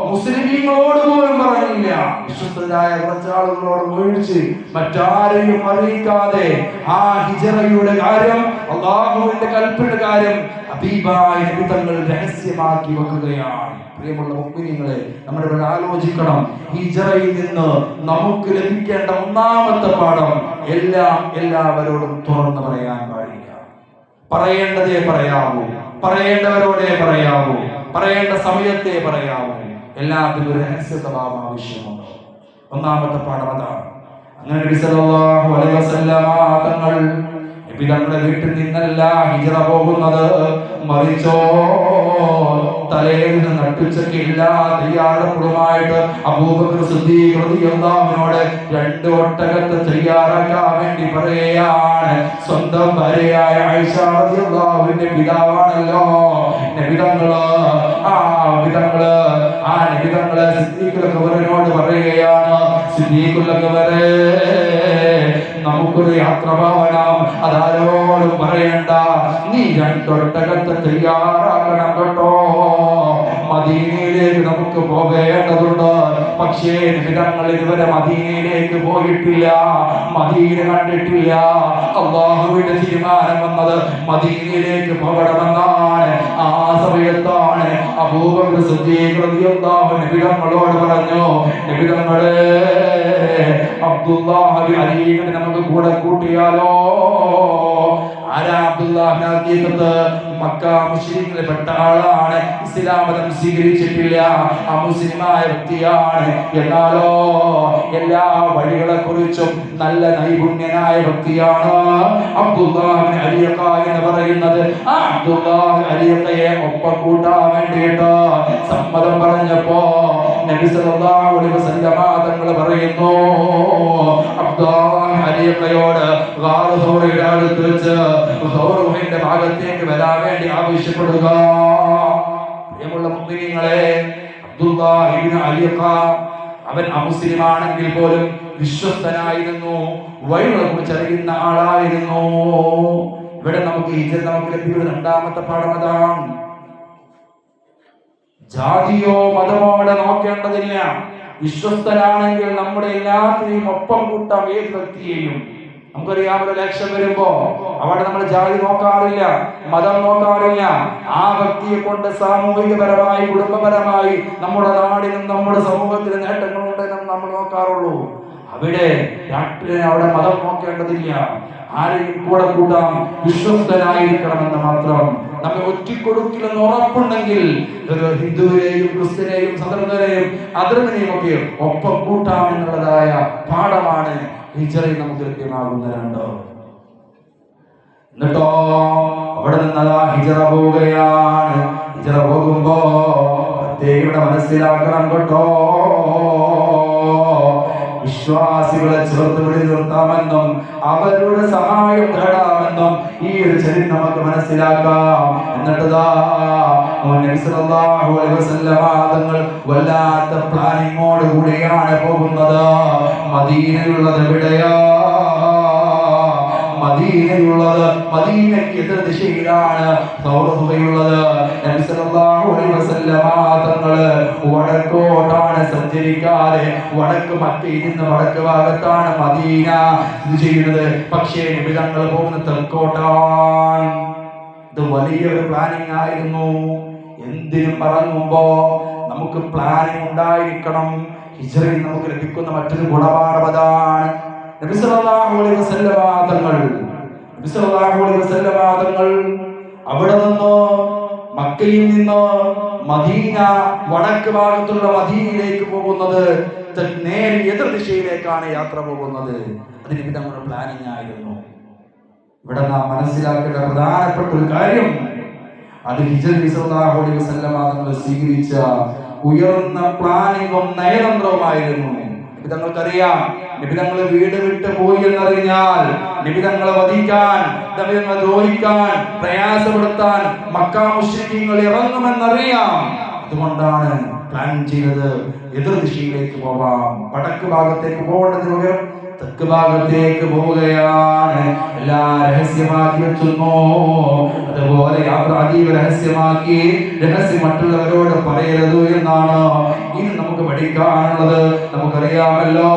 മുസ്ലിമീങ്ങളോട് പോലും പറഞ്ഞില്ല. വിശ്വസ്തരായ കുറച്ച് ആളുകളോട് ഒഴിച്ച് മറ്റാരെയും അറിയിക്കാതെ ആ ഹിജ്റയുടെ കാര്യം, അല്ലാഹുവിന്റെ കൽപ്പനയുടെ കാര്യം ഹബീബായ നബി തങ്ങൾ രഹസ്യമാക്കി വെക്കുകയാണ്. പ്രിയമുള്ള മുഅ്മിനീങ്ങളെ, നമ്മൾ ഇവിടെ ആലോചിക്കണം, ഹിജ്റയിൽ നിന്ന് നമുക്ക് ലഭിക്കേണ്ട ഒന്നാമത്തെ പാഠം, എല്ലാവരോടും തുറന്നു പറയാൻ പാടില്ല. പറയേണ്ടതേ പറയാവൂ, പറയേണ്ടവരോടെ പറയാവൂ, പറയേണ്ട സമയത്തെ പറയാവൂ. എല്ലാത്തിനും ഒരു രഹസ്യ സ്വഭാവം ആവശ്യമുണ്ട്. ഒന്നാമത്തെ പാഠം അതാണ്. അങ്ങനെ നബി സല്ലല്ലാഹു അലൈഹി വസല്ലം തങ്ങൾ നബി തങ്ങളുടെ വീട്ടിൽ നിന്നല്ല ഹിജ്റ പോകുന്നത്, മറിച്ചോ തലേന്ന് നട്ടുച്ചയ്ക്ക് എല്ലാ തയ്യാറെടുപ്പുമായിട്ട് അബൂബക്കർ സിദ്ദീഖ് റളിയല്ലാഹു അൻഹുവിനോട് 2 ഒട്ടകത്തെ തയ്യാറാക്കാൻ വേണ്ടി പറയുകയാണ്. സ്വന്തം ഭാര്യയായ ആയിഷ റളിയല്ലാഹു അൻഹയുടെ പിതാവാണല്ലോ നബി തങ്ങള്. ആ നബി തങ്ങള് സിദ്ദീഖുൽ അക്ബറിനോട് പറയുകയാണ്, സിദ്ദീഖുൽ അക്ബറേ, നമുക്കൊരു യാത്ര പോകണം, അതാരോടും പറയണ്ട, നീ 2 ഒട്ടകത്തെ തയ്യാറാക്കണം കേട്ടോ. മദീനയിലേക്ക് നമുക്ക് പോകേണ്ടതുണ്ട്. പക്ഷേ നബിതങ്ങൾ ഇതുവരെ മദീനയിലേക്ക് പോയിട്ടില്ല, മദീന കണ്ടിട്ടില്ല. അല്ലാഹുവിന്റെ തീരുമാനം വന്നത് മദീനയിലേക്ക് പോകണമെന്നാണ്. ആ സമയത്താണ് അബൂബക്കർ സിദ്ദീഖ് റളിയല്ലാഹു അൻഹു നബിതങ്ങളോട് പറഞ്ഞു, നബിതങ്ങളെ, അബ്ദുല്ലാഹി അലീനെ നമുക്ക് കൂടെ കൂട്ടിയാലോ? ആരാ അബ്ദുല്ലാഹി? മക്ക മുശ്രിക്കുകളിൽ പെട്ട ആളാണ്, ഇസ്ലാം മതം സ്വീകരിച്ചിട്ടില്ല, അമുസ്ലിമായ വ്യക്തിയാണ്. എന്നാലോ എല്ലാ വഴികളെ കുറിച്ചും നല്ല നൈപുണ്യനായ വ്യക്തിയാണ് അബ്ദുല്ലാഹ് അലിയഖ എന്ന് പറയുന്നത്. ആ അബ്ദുല്ലാഹ് അലിയഖയെ ഒപ്പം കൂട്ടാൻ വേണ്ടിയിട്ട് സമ്മതം പറഞ്ഞപ്പോ നബി സല്ലല്ലാഹു അലൈഹി വസല്ലമ തങ്ങൾ പറയുന്നു, അബ്ദുല്ലാഹ് അലിയഖയോട് ഗാർ ഹൗറയുടെ അടുത്ത് വെച്ച് ഹൗറിന്റെ ഭാഗത്തേക്ക് വരാൻ വേണ്ടി ആവശ്യപ്പെടുക. പ്രിയമുള്ള മുഅ്മിനീങ്ങളെ, അബ്ദുല്ലാഹ് ഇബ്നു അലിയഖ അവൻ അമുസ്ലിമാണെങ്കിൽ പോലും വിശ്വസ്തനായിരുന്നു, വഴികളെ കുറിച്ച് അറിയുന്ന ആളായിരുന്നു. ഇവിടെ നമുക്ക് ലഭ്യമായ രണ്ടാമത്തെ പാഠം അതാണ്. ജാതിയോ മതമോ അവിടെ നോക്കേണ്ടതില്ല. വിശ്വസ്തനാണെങ്കിൽ നമ്മുടെ എല്ലാത്തിനെയും ഒപ്പം കൂട്ടാം, ഏത് വ്യക്തിയെയും. നമുക്കറിയാം, ഒരു ഇലക്ഷൻ വരുമ്പോ അവിടെ നമ്മൾ ജാതി നോക്കാറില്ല, മതം നോക്കാറില്ല. ആ വ്യക്തിയെ കൊണ്ട് സാമൂഹികപരമായി കുടുംബപരമായി നമ്മുടെ നാടിനും നമ്മുടെ സമൂഹത്തിന് നേട്ടങ്ങളുണ്ടെന്നും നമ്മൾ നോക്കാറുള്ളൂ. അവിടെ അവിടെ മതം നോക്കേണ്ടതില്ല. ആരെയും കൂടെ കൂട്ടാം, വിശ്വസ്തനായിരിക്കണമെന്ന് മാത്രം. നമ്മെ ഒറ്റിക്കൊടുക്കില്ലെന്ന് ഉറപ്പുണ്ടെങ്കിൽ ഒരു ഹിന്ദുവിനെയും ക്രിസ്ത്യനെയും സദർനെയും അതിർനെയും ഒക്കെ ഒപ്പം കൂട്ടാമെന്നുള്ളതായ പാഠമാണ് ഹിജ്റയിൽ നമുക്ക് ലഭ്യമാകുന്നത്. എന്നിട്ടോ അവിടെ നിന്നതാ ഹിജ്റ പോവുകയാണ്. ഹിജ്റ പോകുമ്പോ പ്രത്യേകം മനസ്സിലാക്കണം കേട്ടോ, വിശ്വാസികളെ ചേർത്ത് വിളി നിർത്താമെന്നും അവരുടെ സഹായം തേടാമെന്നും ഈ ഒരു ചരിത്രം നമുക്ക് മനസ്സിലാക്കാം. എന്നിട്ടതാ നബി സല്ലല്ലാഹു അലൈഹി വസല്ലമ തങ്ങൾ വല്ലാത്ത പ്ലാനിങ്ങോട് കൂടിയാണ് പോകുന്നത്. മദീനയുള്ളത് എവിടെയാ? മദീനയുള്ളത് മദീനയ്ക്ക് എതിർ ദിശയിലാണ് സൗറഹുബയുള്ളത്. നബി സല്ലല്ലാഹു അലൈഹി വസല്ലമ തങ്ങൾ വടക്കോട്ടാണ് സഞ്ചരിക്കാതെ വടക്ക് മക്കയിൽ നിന്ന് വടക്ക് ഭാഗത്താണ് മദീന സ്ഥിതി ചെയ്യുന്നത്. പക്ഷേ നബി തങ്ങൾ പോകുന്ന തെക്കോട്ടാണ്. ഇത് വലിയൊരു പ്ലാനിങ് ആയിരുന്നു. എന്തിനും ഇറങ്ങുമ്പോ നമുക്ക് പ്ലാനിങ് ഉണ്ടായിരിക്കണം. ഹിജ്റയിൽ നമുക്ക് ലഭിക്കുന്ന മറ്റൊരു ഗുണപാഠം അതാണ്. നബി സല്ലല്ലാഹു അലൈഹി വസല്ലമ തങ്ങൾ അവിടെ നിന്ന് മക്കയിൽ നിന്ന് മദീന വടക്ക് ഭാഗത്തുള്ള മദീനയിലേക്ക് പോകുന്നത് നേരെ എതിർ ദിശയിലേക്കാണ് യാത്ര പോകുന്നത്. അതിന് നബി തങ്ങളുടെ പ്ലാനിങ് ആയിരുന്നു. ഇവിടെ നാം മനസ്സിലാക്കേണ്ട പ്രധാനപ്പെട്ട ഒരു കാര്യം, അത് ഹിജ്റയിൽ സല്ലല്ലാഹു അലൈഹി വസല്ലമ തങ്ങൾ സ്വീകരിച്ച ഉയർന്ന പ്ലാനിങ്ങും നയതന്ത്രവുമായിരുന്നു. നിബിതങ്ങൾക്കറിയാം, നിബിതങ്ങൾ വീട് വിട്ട് പോയി എന്നറിഞ്ഞാൽ നിബിതങ്ങളെ വധിക്കാൻ, നിബിതങ്ങളെ ദ്രോഹിക്കാൻ, പ്രയാസപ്പെടുത്താൻ മക്ക മുശ്രിക്കീങ്ങൾ ഇറങ്ങുമെന്നറിയാം. അതുകൊണ്ടാണ് പ്ലാൻ ചെയ്തത് എതിർ ദിശയിലേക്ക് പോവാം. വടക്ക് ഭാഗത്തേക്ക് പോകേണ്ടതിന് പകരം തെക്ക് ഭാഗത്തേക്ക് പോവുകയാണ്. എല്ലാം രഹസ്യമാക്കി വെക്കുന്നു. അതുപോലെ യാത്ര അതീവ രഹസ്യമാക്കി, രഹസ്യം മറ്റുള്ളവരോട് പറയരുത് എന്നാണ് ഇനി നമുക്ക് പഠിക്കാനുള്ളത്. നമുക്കറിയാമല്ലോ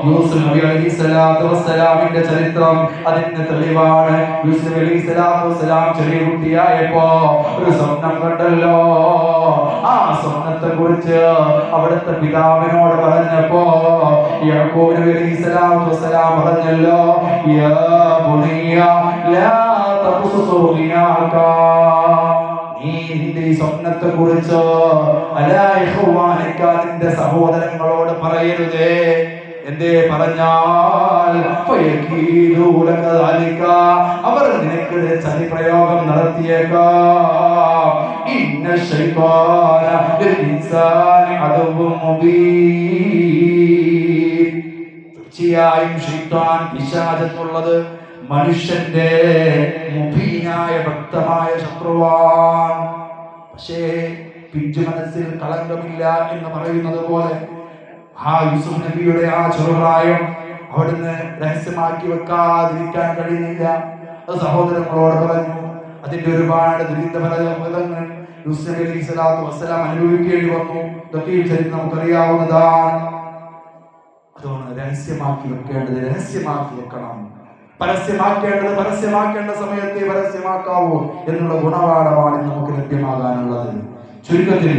യൂസുഫ് നബി അലൈഹിസ്സലാത്തു വസ്സലാമിന്റെ ചരിത്രം അതിന് തെളിവാണ്. യൂസുഫ് നബി അലൈഹിസ്സലാത്തു വസ്സലാം ചെറിയ കുട്ടിയായപ്പോ ഒരു സ്വപ്നം കണ്ടല്ലോ. ആ സ്വപ്നത്തെ കുറിച്ച് അവിടുത്തെ പിതാവിനോട് പറഞ്ഞപ്പോ യാക്കൂബ് നബി അലൈഹിസ്സലാത്തു വസ്സലാം പറഞ്ഞല്ലോ, യാ ബുനിയ ലാ തഖ്സുസു റുയാക, നീ നിന്റെ സ്വപ്നത്തെ കുറിച്ച് നിന്റെ സഹോദരങ്ങളോട് പറയരുതേ. എന്തേ പറഞ്ഞാൽ അവർ നിനക്ക് ചതി പ്രയോഗം നടത്തിയേക്കാം. ഇന്ന ശൈത്താന ലിൽഇൻസാനി അദുവ്വുൻ മുബീൻ, തീർച്ചയായും ശൈത്താൻ പിശാചെന്നുള്ളത് മനുഷ്യന്റെ മുബീനായ വ്യക്തമായ ശത്രുവാൻ. പക്ഷേ പിഞ്ചു മനസ്സിൽ കളങ്കമില്ല എന്ന് പറയുന്നത് പോലെ ആ യൂസുഫ് നബിയുടെ ആ ചെറുപ്രായം അവിടുന്ന് രഹസ്യമാക്കി വെക്കാതിരിക്കാൻ കഴിയുന്നില്ല. അത് സഹോദരങ്ങളോട് പറഞ്ഞു. അതിന്റെ ഒരുപാട് ദുരിതഫലങ്ങൾ യൂസുഫ് നബി അലൈഹിസ്സലാത്തു വസ്സലാം അനുഭവിക്കേണ്ടി വന്നു. ഇതൊക്കെ ഈ ചരിത്രം നമുക്കറിയാവുന്നതാണ്. അതുകൊണ്ട് രഹസ്യമാക്കി വെക്കേണ്ടത് രഹസ്യമാക്കി വെക്കണം, പരസ്യമാക്കേണ്ടത് പരസ്യമാക്കേണ്ട സമയത്തെ പരസ്യമാക്കാവൂ എന്നുള്ള ഗുണപാഠമാണ് നമുക്ക് ലഭ്യമാകാനുള്ളത്. ചുരുക്കത്തിൽ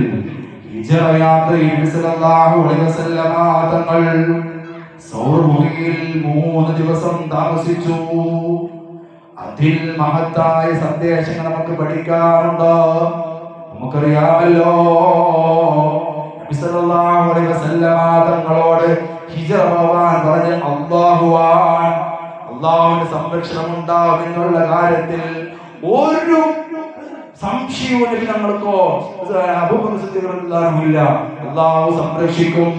യാത്രയിൽ സല്ലല്ലാഹു അലൈഹി വസല്ലമ തങ്ങൾ സൗർ ഗുഹയിൽ 3 ദിവസം താമസിച്ചു. അതിൽ മഹത്തായ സന്ദേശങ്ങൾ നമുക്ക് പഠിക്കാറുണ്ട്. നമുക്കറിയാമല്ലോ നബി സല്ലല്ലാഹു അലൈഹി വസല്ലമ തങ്ങളോട് ഹിജ്റ പോവാൻ പറഞ്ഞ അല്ലാഹുവിന്റെ സംരക്ഷണം ഉണ്ടാവുമെന്നുള്ള കാര്യത്തിൽ ഒരു സംശയവും നബി തങ്ങൾക്കോ അബൂബക്കർ സിദ്ദീഖ് റളിയല്ലാഹു അൻഹു ഇല്ല. അല്ലാഹു സംരക്ഷിക്കും.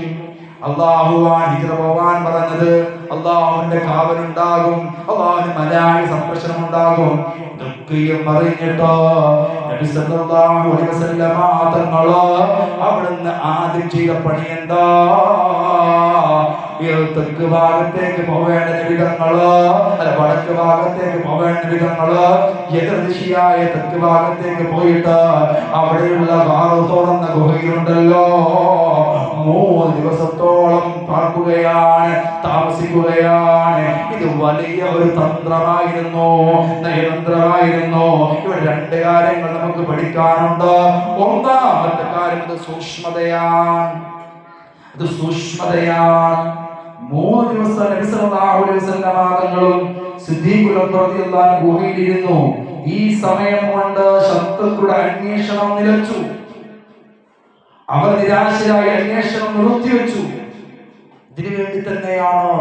അല്ലാഹുവാൻ ഹിജ്റ പോവാൻ പറഞ്ഞത് അല്ലാഹുവിന്റെ കാവലുണ്ടാകും, അല്ലാഹുവിന്റെ മലായിക സംരക്ഷണം ഉണ്ടാകും. ഇതൊക്കെയും അറിഞ്ഞിട്ടോ നബി സല്ലല്ലാഹു അലൈഹി വസല്ലമ തങ്ങള് അവിടുന്ന് ആദ്യം ചെയ്ത പണി എന്താ? തെക്ക് ഭാഗത്തേക്ക് പോവേണ്ട നിബിധങ്ങള് അല്ല വടക്ക് ഭാഗത്തേക്ക് പോവേണ്ട നിബിധങ്ങള് എതിർദിശയായ തെക്ക് ഭാഗത്തേക്ക് പോയിട്ട് അവിടെയുള്ള തുറന്ന ഗുഹയുണ്ടല്ലോ 3 ദിവസത്തോളം പാർക്കുകയാണ്, താമസിക്കുകയാണ്. ഇത് വലിയ ഒരു തന്ത്രമായിരുന്നു, നയതന്ത്രമായിരുന്നു. ഇവിടെ 2 കാര്യങ്ങൾ നമുക്ക് പഠിക്കാനുണ്ട്. ഒന്നാമത്തെ കാര്യം ഇത് സൂക്ഷ്മതയാണ്. 3 ദിവസം നബി സല്ലല്ലാഹു അലൈഹി വസല്ലം തങ്ങളും സിദ്ദീഖുൽ റളിയല്ലാഹു അൻഹു ഗുഹയിലിരുന്നു. ഈ സമയം കൊണ്ട് ശത്രുക്കളുടെ അന്വേഷണം നിലച്ചു. അവർ നിരാശരായി അന്വേഷണം നിർത്തിവെച്ചു. ഇതിനു വേണ്ടി തന്നെയാണ്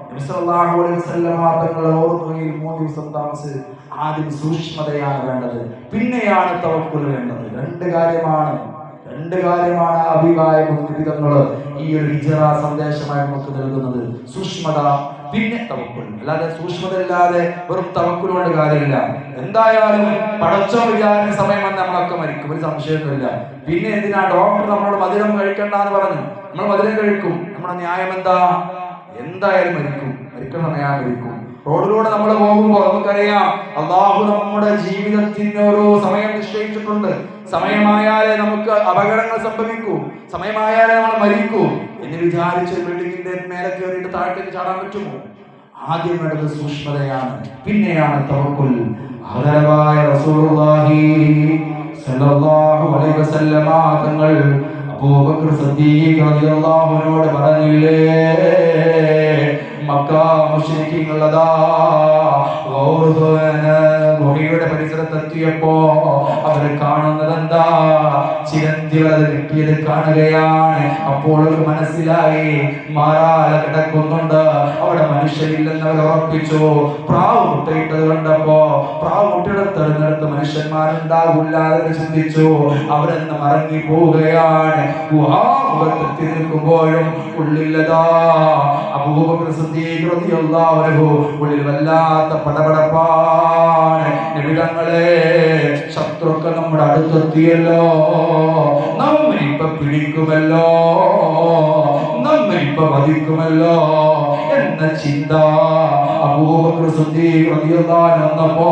നബി സല്ലല്ലാഹു അലൈഹി വസല്ലം തങ്ങൾ ഓർമ്മയിൽ 3 ദിവസം താമസിച്ച് ആദ്യം സൂക്ഷ്മതയാണ് വേണ്ടത്, പിന്നെയാണ് തവക്കുൽ വേണ്ടത്. 2 കാര്യമാണ് അഭിപ്രായ മുൻവിധങ്ങള് ഈ ഒരു ഹിജ്റ സന്ദേശമായി നമുക്ക് നൽകുന്നത്. സൂക്ഷ്മത, പിന്നെ തവക്കുൽ. അല്ലാതെ സൂക്ഷ്മത ഇല്ലാതെ വെറും തവക്കുൽ കൊണ്ട് കാര്യമില്ല. എന്തായാലും പടച്ചോ വിചാരിച്ച സമയം വന്ന് നമ്മളൊക്കെ മരിക്കും, ഒരു സംശയമൊന്നുമില്ല. പിന്നെ എന്തിനാ ഡോക്ടർ നമ്മളോട് മധുരം കഴിക്കണ്ട എന്ന് പറഞ്ഞു? നമ്മൾ മധുരം കഴിക്കും. നമ്മുടെ ന്യായം എന്താ? എന്തായാലും മരിക്കുന്ന സമയം മരിക്കും. റോഡിലൂടെ നമ്മൾ പോകുമ്പോൾ നമുക്കറിയാം അല്ലാഹു നമ്മുടെ ജീവിതത്തിന് ഒരു സമയം നിശ്ചയിച്ചിട്ടുണ്ട്. സമയമായാലേ നമുക്ക് അപകടങ്ങൾ സംഭവിക്കൂ, സമയമായാലേ നമ്മൾ മരിക്കൂ എന്ന് വിചാരിച്ച് ബിൽഡിങ്ങിന്റെ മേലെ കയറിയിട്ട് താഴത്തേക്ക് ചാടാൻ പറ്റുമോ? ആദ്യം വേണ്ടത് സൂക്ഷ്മതയാണ്, പിന്നെയാണ് തവക്കുൽ. ആദരവായ റസൂലുള്ളാഹി സ്വല്ലല്ലാഹു അലൈഹി വസല്ലമ തങ്ങൾ അബൂബക്കർ സിദ്ദീഖ് റളിയല്ലാഹു അൻഹുവോട് പറഞ്ഞില്ലേ, മക്ക മുശ്രിക്കീങ്ങളതാ ഗുഹയുടെ പരിസരത്തെത്തിയപ്പോ അവര് കാണുന്നത് എന്താ? ചിരന്തികൾ കിട്ടിയത് കാണുകയാണ്. അപ്പോൾ മനസ്സിലായി മാറാല കിടക്കുന്നുണ്ട്, അവിടെ മനുഷ്യരില്ലെന്ന് അവർ ഉറപ്പിച്ചു. പ്രാവ് മുട്ടയിട്ടത് കണ്ടപ്പോ പ്രാവ് മുട്ടയിടത്തെടുത്ത് മനുഷ്യന്മാരുണ്ടാവില്ല എന്ന് ചിന്തിച്ചു. അവരെന്ന് മറങ്ങി പോവുകയാണ്. ഗുഹാമുഖത്തെത്തി നിൽക്കുമ്പോഴും ഉള്ളില്ലതാ അബൂബക്കർ സിദ്ദീഖ് റളിയല്ലാഹു അൻഹു ഉള്ളിൽ വല്ലാത്ത പടപടപ്പാണ്. നബിതങ്ങളെ, ശത്രുക്കൾ നമ്മുടെ അടുത്തെത്തിയല്ലോ, നമ്മെ ഇപ്പൊ പിടിക്കുമല്ലോ, നമ്മെ ഇപ്പൊ വധിക്കുമല്ലോ എന്ന ചിന്ത അബൂബക്കർ സിദ്ദീഖ് റളിയല്ലാഹു അൻഹു വന്നപ്പോ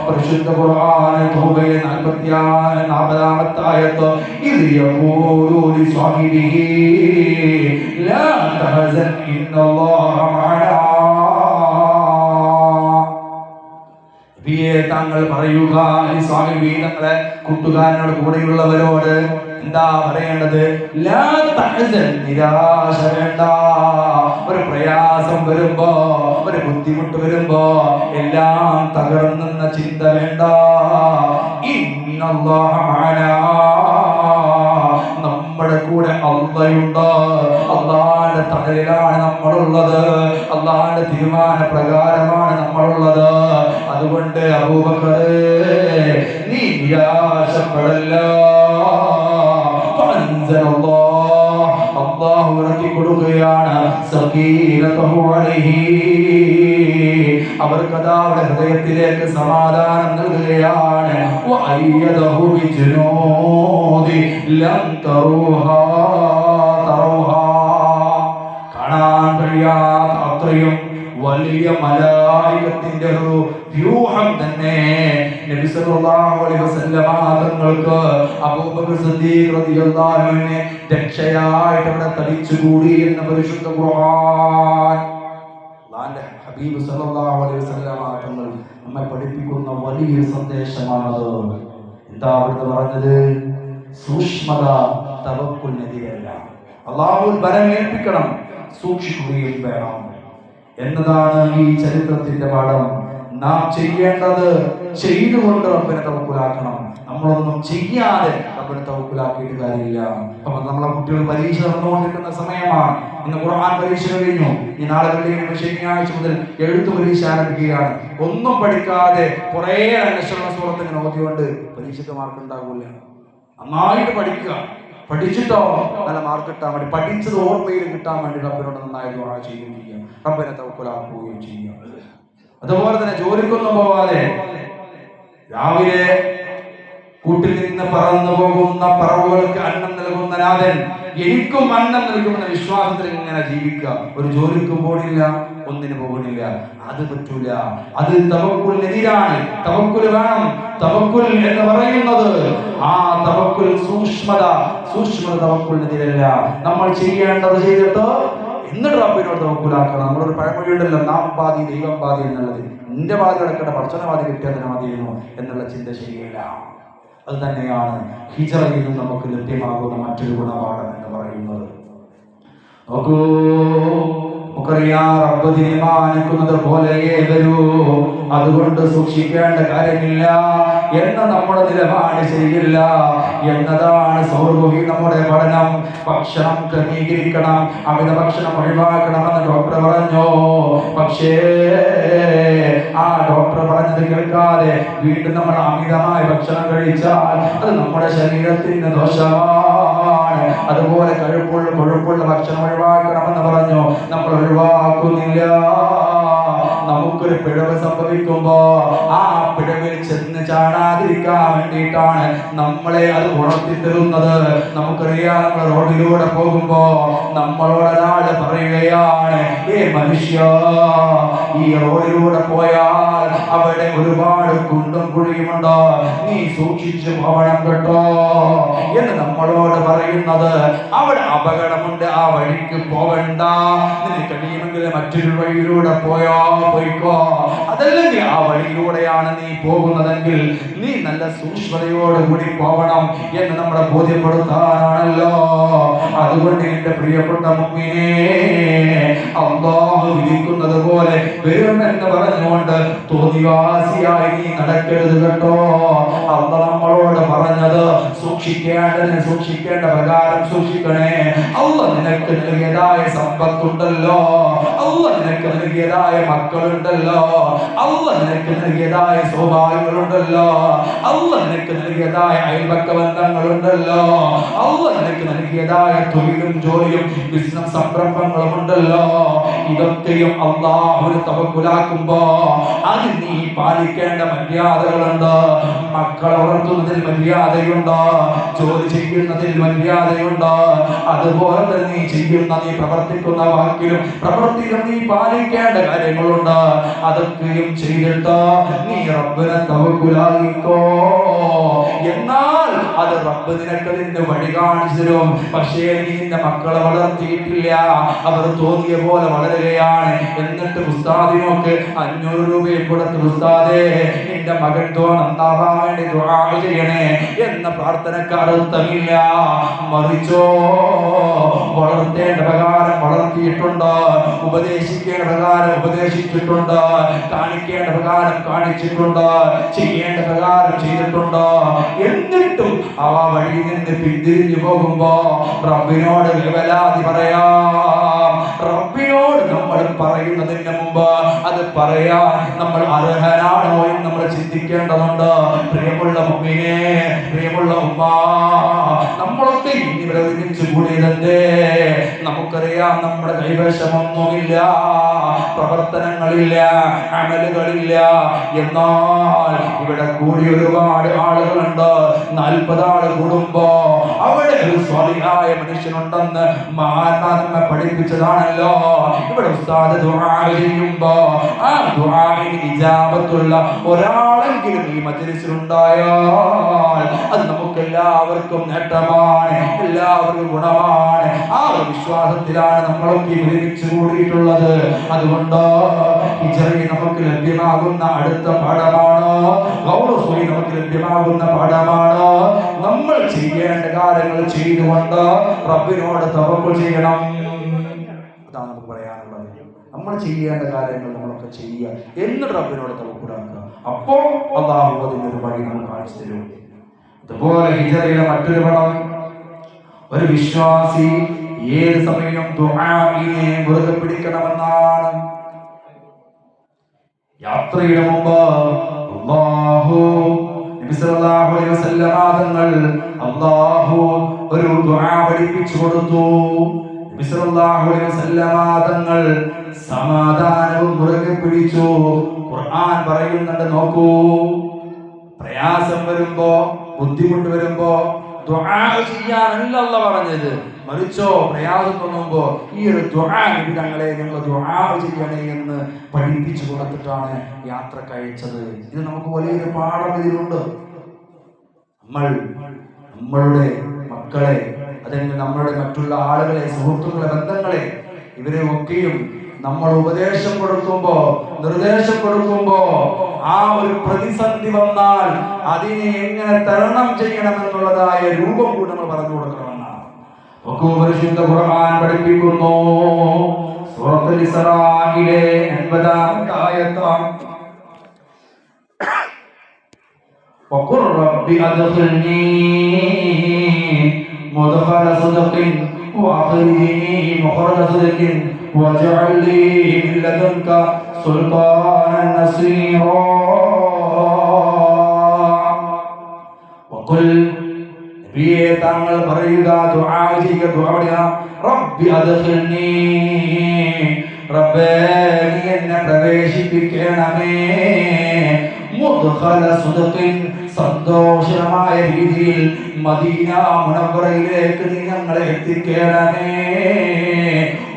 പരിശുദ്ധ ഖുർആൻ തൗബയിലെ 40-ാമത്തെ ആയത്ത് ഇദ് യഖൂലു ലിസ്വാഹിബിഹി ലാ തഹസൻ ഇന്നല്ലാഹ മഅനാ. താങ്കൾ പറയുക ഈ സ്വാമി തങ്ങളെ കൂട്ടുകാരനോട് കൂടെയുള്ളവരോട് എന്താ പറയേണ്ടത്? ലാ തഹസൻ, നിരാശ വേണ്ട. ഒരു പ്രയാസം വരുമ്പോ, ഒരു ബുദ്ധിമുട്ട് വരുമ്പോ എല്ലാം തകർന്നെന്ന ചിന്ത വേണ്ട. ഇന്നല്ലാഹ മഅനാ, നമ്മുടെ കൂടെ അല്ലാഹുണ്ട്. അല്ലാഹുവിന്റെ തണലിലാണ് നമ്മളുള്ളത്, അല്ലാഹുവിന്റെ തീരുമാന പ്രകാരമാണ് നമ്മളുള്ളത്. അതുകൊണ്ട് അബൂബക്കറേ, നീ നിരാശപ്പെടല്ല. അല്ലാഹു ഇറക്കി കൊടുക്കുകയാണ് സകീനതുഹു അലൈഹി, അവർക്കതാ അവരുടെ ഹൃദയത്തിലേക്ക് സമാധാനം നൽകുകയാണ്. വഅയ്യദഹു ബിജുനൂദി ലം തറൂഹാ, കാണാൻ കഴിയാത്ത അത്രയും വലിയ മലായികത്തിന്റെ ഒരു വ്യൂഹം തന്നെ നബി സല്ലല്ലാഹു അലൈഹി വസല്ലമ തങ്ങൾക്ക് അബൂബക്കർ സിദ്ദീഖ് റളിയല്ലാഹു അൻഹുവിനെ രക്ഷയായിട്ട് അവിടെ തടിച്ചുകൂടി എന്ന പരിശുദ്ധ ഖുർആൻ. അല്ലാഹുവിന്റെ ഹബീബ് സല്ലല്ലാഹു അലൈഹി വസല്ലമ തങ്ങൾ നമ്മെ പഠിപ്പിക്കുന്ന വലിയ സന്ദേശമാണത്. എന്താ അവിടുന്ന് പറഞ്ഞത്? സൂക്ഷ്മത തവക്കുലിനെതിരല്ല. അല്ലാഹുവിൽ ബലമേൽപ്പിക്കണം, സൂക്ഷിക്കുകയും വേണം എന്നതാണ് ഈ ചരിത്രത്തിന്റെ പാഠം. നാം ചെയ്യേണ്ടത് ചെയ്തുകൊണ്ട് റബ്ബിനെ തവക്കുലാക്കണം. നമ്മളൊന്നും ചെയ്യാതെ റബ്ബിനെ തവക്കുലാക്കിയിട്ട് കാര്യമില്ല. അപ്പൊ നമ്മളെ കുട്ടികൾ പരീക്ഷ നടന്നുകൊണ്ടിരിക്കുന്ന സമയമാണ്. ഇന്ന് ഖുർആൻ പരീക്ഷ കഴിഞ്ഞു. ഈ നാളെ വെള്ളിയാഴ്ച ശനിയാഴ്ച മുതൽ എഴുത്ത് പരീക്ഷ ആരംഭിക്കുകയാണ്. ഒന്നും പഠിക്കാതെ കുറെ സൂറത്ത് ഇങ്ങനെ ഓതിക്കൊണ്ട് പരീക്ഷയ്ക്ക് മാർക്ക് ഉണ്ടാകൂല. നന്നായിട്ട് പഠിക്കുക. പഠിച്ചിട്ടോ നല്ല മാർക്ക് കിട്ടാൻ വേണ്ടി, പഠിച്ചത് ഓർമ്മയിൽ കിട്ടാൻ വേണ്ടി റബ്ബിനോട് നന്നായി ദുആ ചെയ്യുകയും ചെയ്യാം, റബ്ബിനെ തവക്കുലാക്കുകയും ചെയ്യാം. അതുപോലെ തന്നെ ജോലിക്കൊന്നും പോവാതെ രാവിലെ കൂട്ടിൽ നിന്ന് പറന്നു പോകുന്ന പറവുകൾക്ക് അന്നം നൽകുന്ന നാഥൻ എനിക്കും അന്നം നൽകുമെന്ന വിശ്വാസത്തിൽ ഇങ്ങനെ ജീവിക്കുക. ഒരു ജോലിക്കും പോണില്ല, ഒന്നിന് പോകണില്ല, അത് പറ്റൂല. അത് തവക്കുലിനെതിരാണ്. തവക്കുൽ വേണം. തവക്കുൽ എന്ന് പറയുന്നത് ആ തവക്കുൽ സൂക്ഷ്മത തവക്കുലിനെതിരല്ല. നമ്മൾ ചെയ്യേണ്ടത് ചെയ്തിട്ട് എന്നിട്ട് റബ്ബിനോട് തവക്കുലാക്കണം. നമ്മളൊരു പഴമൊഴി ഉണ്ടല്ലോ, നാം പാതി ദൈവം പാതി എന്നുള്ളത്. നിന്റെ പാതി കിടക്കേണ്ട പടച്ചവനെ കിട്ടിയതിനെ മതിയെന്നോ എന്നുള്ള ചിന്ത ശരിയല്ല. അത് തന്നെയാണ് ഹിജ്റയിൽ നിന്ന് നമുക്ക് ലഭ്യമാകുന്ന മറ്റൊരു ഗുണപാഠം എന്ന് പറയുന്നത്. നോക്കൂ, നമുക്കറിയാം റബ്ബ് തീരുമാനിക്കുന്നത് പോലെയേ വരൂ, അതുകൊണ്ട് സൂക്ഷിക്കേണ്ട കാര്യമില്ല എന്ന നമ്മുടെ നിലപാട് ശരിയില്ല എന്നതാണ് സൗർഭി നമ്മുടെ പഠനം. ഭക്ഷണം ക്രമീകരിക്കണം, അമിത ഭക്ഷണം ഒഴിവാക്കണമെന്ന് ഡോക്ടർ പറഞ്ഞു. പക്ഷേ ആ ഡോക്ടർ പറഞ്ഞത് കേൾക്കാതെ വീണ്ടും നമ്മൾ അമിതമായ ഭക്ഷണം കഴിച്ചാൽ അത് നമ്മുടെ ശരീരത്തിന് ദോഷമാണ്. അതുപോലെ കൊഴുപ്പുള്ള ഭക്ഷണം ഒഴിവാക്കണമെന്ന് പറഞ്ഞു, നമ്മൾ ഒഴിവാക്കുന്നില്ല. നമുക്കൊരു പിഴവ് സംഭവിക്കുമ്പോ ആ പിഴവിൽ ചെന്ന് ചാടാതിരിക്കാൻ വേണ്ടിയിട്ടാണ് നമ്മളെ അത് ഉണർത്തി തരുന്നത്. നമുക്കറിയാം, നമ്മൾ റോഡിലൂടെ പോകുമ്പോ നമ്മളോട് ഒരാൾ പറയുകയാണ്, മനുഷ്യ, ഈ റോഡിലൂടെ പോയാൽ അവിടെ ഒരുപാട് കുണ്ടും കുഴിയുമുണ്ട്, നീ സൂക്ഷിച്ചു പോകണം കേട്ടോ എന്ന് നമ്മളോട് പറയുന്നത്. അവിടെ അപകടമുണ്ട്, ആ വഴിക്ക് പോകണ്ട, നിനക്ക് കഴിയുമെങ്കിൽ മറ്റൊരു വഴിയിലൂടെ പോയിക്കോ. അതല്ലെങ്കിൽ ആ വഴിയിലൂടെയാണ് നീ പോകുന്നതെങ്കിൽ നീ നല്ല സൂക്ഷ്മതയോടുകൂടി പോകണം എന്ന് നമ്മളെ ബോധ്യപ്പെടുത്താനാണല്ലോ. അതുകൊണ്ട് എന്റെ പ്രിയപ്പെട്ട മുഅ്മിനേ, അല്ലാഹു വിധിക്കുന്നത് പോലെ വരുമെന്ന് പറഞ്ഞുകൊണ്ട് തോന്നിവാസിയായി നീ നടക്കരുത് കേട്ടോ. അല്ലാഹു നമ്മളോട് പറഞ്ഞത് സൂക്ഷിക്കേണ്ട പ്രകാരം സൂക്ഷിക്കണേ. അല്ലാഹു നിനക്ക് നൽകിയതായ സമ്പത്തുണ്ടല്ലോ, അല്ലാഹു നിനക്ക് നൽകിയതായ മക്കളുണ്ടല്ലോ, അല്ലാഹു നിനക്ക് നൽകിയതായ സൗഭാഗ്യങ്ങളുണ്ടല്ലോ, അല്ലാഹു നിനക്ക് നൽകിയതായ അയൽപക്ക ബന്ധങ്ങളുണ്ടല്ലോ, അല്ലാഹു നിനക്ക് നൽകിയതായ തൊഴിലും ജോലിയും ബിസിനസ് സംരംഭങ്ങളും ഉണ്ടല്ലോ. ഇതൊക്കെയും അല്ലാഹുവിനെ തവക്കുലാക്കുമ്പോ അത് നീ പാലിക്കേണ്ട മര്യാദകളുണ്ട്. മക്കളെ വളർത്തുന്നതിൽ മര്യാദയുണ്ട്, ജോലി ചെയ്യുന്നതിൽ മര്യാദയുണ്ട്. അതുപോലെ തന്നെ നീ പ്രവർത്തിക്കുന്ന വാക്കിലും പ്രവൃത്തിയിലും നീ പാലിക്കേണ്ട കാര്യങ്ങളുണ്ട്. അതൊക്കെയും ചെയ്തിട്ട് നീ റബ്ബിനെ തവക്കുലാക്കിക്കോ. എന്നാൽ അത് റബ്ബ് നിനക്ക് നിന്റെ വഴി കാണിച്ചു തരും. പക്ഷേ നീ നിന്റെ മക്കളെ വളർത്തിയിട്ടില്ല, അവർ തോന്നിയ പോലെ വളരുകയാണ്. എന്നിട്ട് ഉസ്താദിനൊക്കെ 500 രൂപയും കൊടുത്ത്, ഉസ്താദേ നിന്റെ മകൻ നന്നാവാൻ വേണ്ടി ദുആ ചെയ്യണേ എന്ന പ്രാർത്ഥനക്ക് അർത്ഥമില്ല. മറിച്ചോ, വളർത്തേണ്ട പ്രകാരം വളർത്തിയിട്ടുണ്ട്, ഉപദേശിക്കേണ്ട പ്രകാരം ഉപദേശിച്ചിട്ടുണ്ട്, കാണിക്കേണ്ട പ്രകാരം കാണിച്ചിട്ടുണ്ട്, ചെയ്യേണ്ട പ്രകാരം ചെയ്തിട്ടുണ്ട്. എന്നിട്ടും അവ വഴി നിന്ന് പിന്തിരിഞ്ഞു പോകുമ്പോ റബ്ബിനോട് വേവലാതി പറയാം. റബ്ബിനോട് നമ്മൾ പറയുന്നതിന് മുമ്പ് അത് പറയാൻ നമ്മൾ അർഹനാണോ എന്ന് നമ്മൾ ചിന്തിക്കേണ്ടതുണ്ട്. പ്രിയമുള്ള മുഅ്മിനേ, പ്രിയമുള്ള ഉമ്മ, നമ്മളൊക്കെ ഇവിടെ ഒരുമിച്ച് കൂടിയതല്ലേ? നമുക്കറിയാം നമ്മുടെ കൈവശമൊന്നുമില്ല, പ്രവർത്തനങ്ങളില്ല, അമലുകളില്ല. എന്നാൽ ഇവിടെ കൂടി ഒരുപാട് ആളുകളുണ്ട്. 40 ആള് കൂടുമ്പോ അവിടെ ഒരു സ്വാലിഹായ മനുഷ്യനുണ്ടെന്ന് മഹാന്മാർ നമ്മെ പഠിപ്പിച്ചതാണല്ലോ. ഇവിടെ ഉസ്താദ് ദുആ ചെയ്യുമ്പോ ആ ദുആഇന് ഇജാബത്തുള്ള ഒരാളെങ്കിലും ഈ മജ്ലിസിൽ ഉണ്ടായാൽ അത് നമുക്ക് എല്ലാവർക്കും നേട്ടമാണ്, എല്ലാവർക്കും ഗുണമാണ്. ആ ഒരു വിശ്വാസത്തിലാണ് നമ്മളൊക്കെ ഒരുമിച്ച് കൂടിയിട്ടുള്ളത്. അതുകൊണ്ട് ഹിജ്റയിൽ നമുക്ക് ലഭ്യമാകുന്ന അടുത്ത പാഠമാണ്, ഖൗറുസുൽ നമുക്ക് ലഭ്യമാകുന്ന പാഠമാണ്. നമ്മൾ ചെയ്യേണ്ട കാര്യങ്ങൾ ചെയ്തുകൊണ്ട് റബ്ബിനോട് തവക്കുൽ ചെയ്യണം. അതാണ് നമുക്ക് പറയാനുള്ളത്. നമ്മൾ ചെയ്യേണ്ട കാര്യങ്ങൾ നമ്മളൊക്കെ ചെയ്യുക, എന്നിട്ട് റബ്ബിനോട് തവക്കുലാക്കുക. അപ്പോൾ അള്ളാഹു അതിൻ്റെ ഒരു വഴി നമ്മൾ കാണിച്ചു തരും. അതുപോലെ ഹിജറയിലെ മറ്റൊരു പടം, ഒരു വിശ്വാസി ഏത് സമയം ദുആഇനെ മുറുകെ പിടിക്കണമെന്നാണ്. യാത്രയുടെ മുമ്പ് നബി സല്ലല്ലാഹു അലൈഹി വസല്ലം തങ്ങൾ അല്ലാഹു ഒരു ദുആ പഠിപ്പിച്ചു കൊടുത്തു. നബി സല്ലല്ലാഹു അലൈഹി വസല്ലം തങ്ങൾ സമാധാനവും മുറുകെ പിടിച്ചു. ഖുർആൻ പറയുന്നുണ്ട്, നോക്കൂ, പ്രയാസം വരുമ്പോ, ബുദ്ധിമുട്ട് വരുമ്പോ ദുആ ചെയ്യാനല്ല അല്ലാഹു പറഞ്ഞത്, മറിച്ചോ പ്രയാസം തോന്നുമ്പോ ഈ ഒരു ദുആ നബി തങ്ങളെ നിങ്ങൾ ദുആ ചെയ്യണേ എന്ന് പഠിപ്പിച്ചു കൊടുത്തിട്ടാണ് യാത്ര കഴിച്ചത്. ഇത് നമുക്ക് വലിയൊരു പാഠം ഇതിലുണ്ട്. നമ്മളുടെ മക്കളെ, അല്ലെങ്കിൽ നമ്മളുടെ മറ്റുള്ള ആളുകളെ, സുഹൃത്തുക്കളെ, ബന്ധങ്ങളെ, ഇവരെ ഒക്കെയും നമ്മൾ ഉപദേശം കൊടുക്കുമ്പോ, നിർദ്ദേശം കൊടുക്കുമ്പോ ആ ഒരു പ്രതിസന്ധി വന്നാൽ അതിനെ എങ്ങനെ തരണം ചെയ്യണമെന്നുള്ളതായ രൂപം കൂടി നമ്മൾ പറഞ്ഞു കൊടുക്കണമെന്നാണ് പരിശുദ്ധ ഖുർആൻ പഠിപ്പിക്കുന്നു. സൂറത്തുൽ ഇസ്രായിലെ 80-ാമത്തെ ആയത്താണ്. وقل رب أدخلني مدخل صدق وأخرجني مخرج صدق واجعل لي من لدنك سلطانا نصيرا وقل നബിയെ താങ്കൾ പറയുക, ദുആ ചെയ്യുക, ദുആ ചെയ്യുക, റബ്ബി അദ്ഖിൽനി, റബ്ബേ നീ എന്നെ പ്രവേശിപ്പിക്കണമേ, മുദ്ഖല സുദ്ഖിൻ, സന്തോഷമായ രീതിയിൽ മദീന മുനവ്വറയിലേക്ക് നീ ഞങ്ങളെ എത്തിക്കണമേ,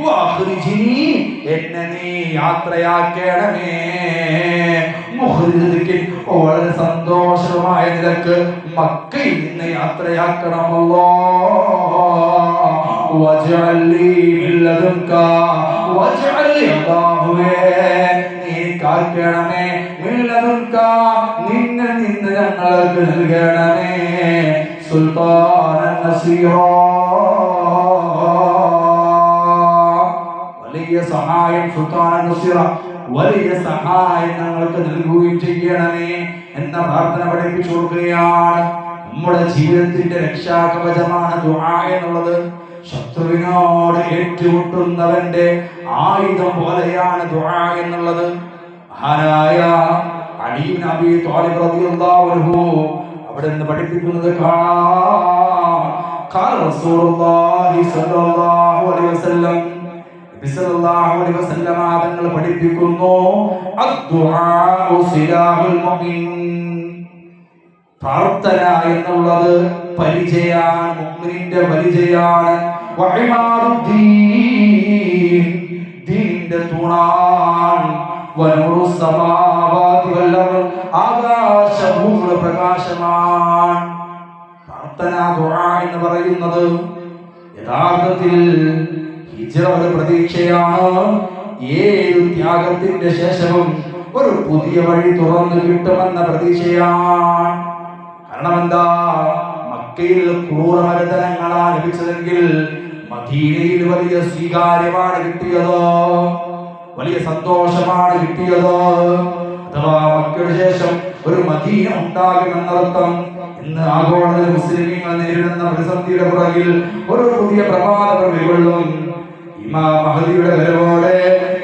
വഅഖ്രിജ്നി, എന്നെ നീ യാത്രയാക്കണമേ, മുഖ്രിജ്ദിൻ, വളരെ സന്തോഷമായ നിലക്ക് മക്കയിൽ നിന്ന് യാത്രയാക്കണമല്ലോ, വജഅൽ ലീ മിൻ ലദുൻക, വജഅൽ ലീ, അല്ലാഹുവേ നീ കാക്കണമേ, മിൻ ലദുൻക, നിന്നിൽ നിന്ന് ഞങ്ങൾക്ക് നൽകണമേ, സുൽത്താനൻ നസീറാ, വലിയ സഹായം, സുൽത്താനൻ നസീറ, വലിയ സഹായം ഞങ്ങൾക്ക് നൽകുകയും ചെയ്യണമേ എന്ന പ്രാർത്ഥന പഠിപ്പിച്ചു കൊടുക്കുകയാണ്. നമ്മുടെ ജീവിതത്തിന്റെ രക്ഷാകവചമാണ് ദുആ എന്നുള്ളത്. ശത്രുവിനോട് ഏറ്റുമുട്ടുന്നവന്റെ ആയുധം പോലെയാണ് ദുആ എന്നുള്ളത്. മഹാനായ അലി ഇബ്നു അബീ ത്വാലിബ് റളിയല്ലാഹു അൻഹു അവിടെ നിന്ന് പഠിപ്പിക്കുന്നത് കാണാം. ഖാല റസൂലുള്ളാഹി സ്വല്ലല്ലാഹു അലൈഹി വസല്ലം, തങ്ങൾ പഠിപ്പിക്കുന്നു, അദ്ദുആഉ സിലാഹുൽ മുഅ്മിൻ, പ്രാർത്ഥന എന്നുള്ളത് പരിചയാണ്, മുഅ്മിനിന്റെ പരിചയാണ്, വഇമാദുദ്ദീൻ, ദീനിന്റെ തൂണാണ്, വനൂറുസ് സമാവാതി വൽ അർദ്, ആകാശഭൂമിയുടെ പ്രകാശമാണ്. പ്രാർത്ഥന, ദുആ എന്ന് പറയുന്നത് യഥാർത്ഥത്തിൽ ഹിജ്റ ഒരു പ്രതീക്ഷയാണ്. ഏത് ത്യാഗത്തിന്റെ ശേഷവും ഒരു പുതിയ വഴി തുറന്നു കിട്ടുമെന്ന പ്രതീക്ഷയാണ്. കാരണം എന്താ, മക്കയിൽ ക്രൂരമർദ്ദനങ്ങളാണ് ലഭിച്ചതെങ്കിൽ മദീനയിൽ വലിയ സ്വീകാര്യമാണ് കിട്ടിയത്, വലിയ സന്തോഷമാണ് കിട്ടിയത്. അഥവാ മക്കയുടെ ശേഷം ഒരു മദീന ഉണ്ടാകുമെന്നർത്ഥം. ഇന്ന് ആഗോള മുസ്ലിമീങ്ങൾ നേരിടുന്ന പ്രതിസന്ധിയുടെ പുറകിൽ ഒരു പുതിയ പ്രഭാത പ്രവികൊള്ളും. ഇമാം മഹദിയുടെ വരവോടെ,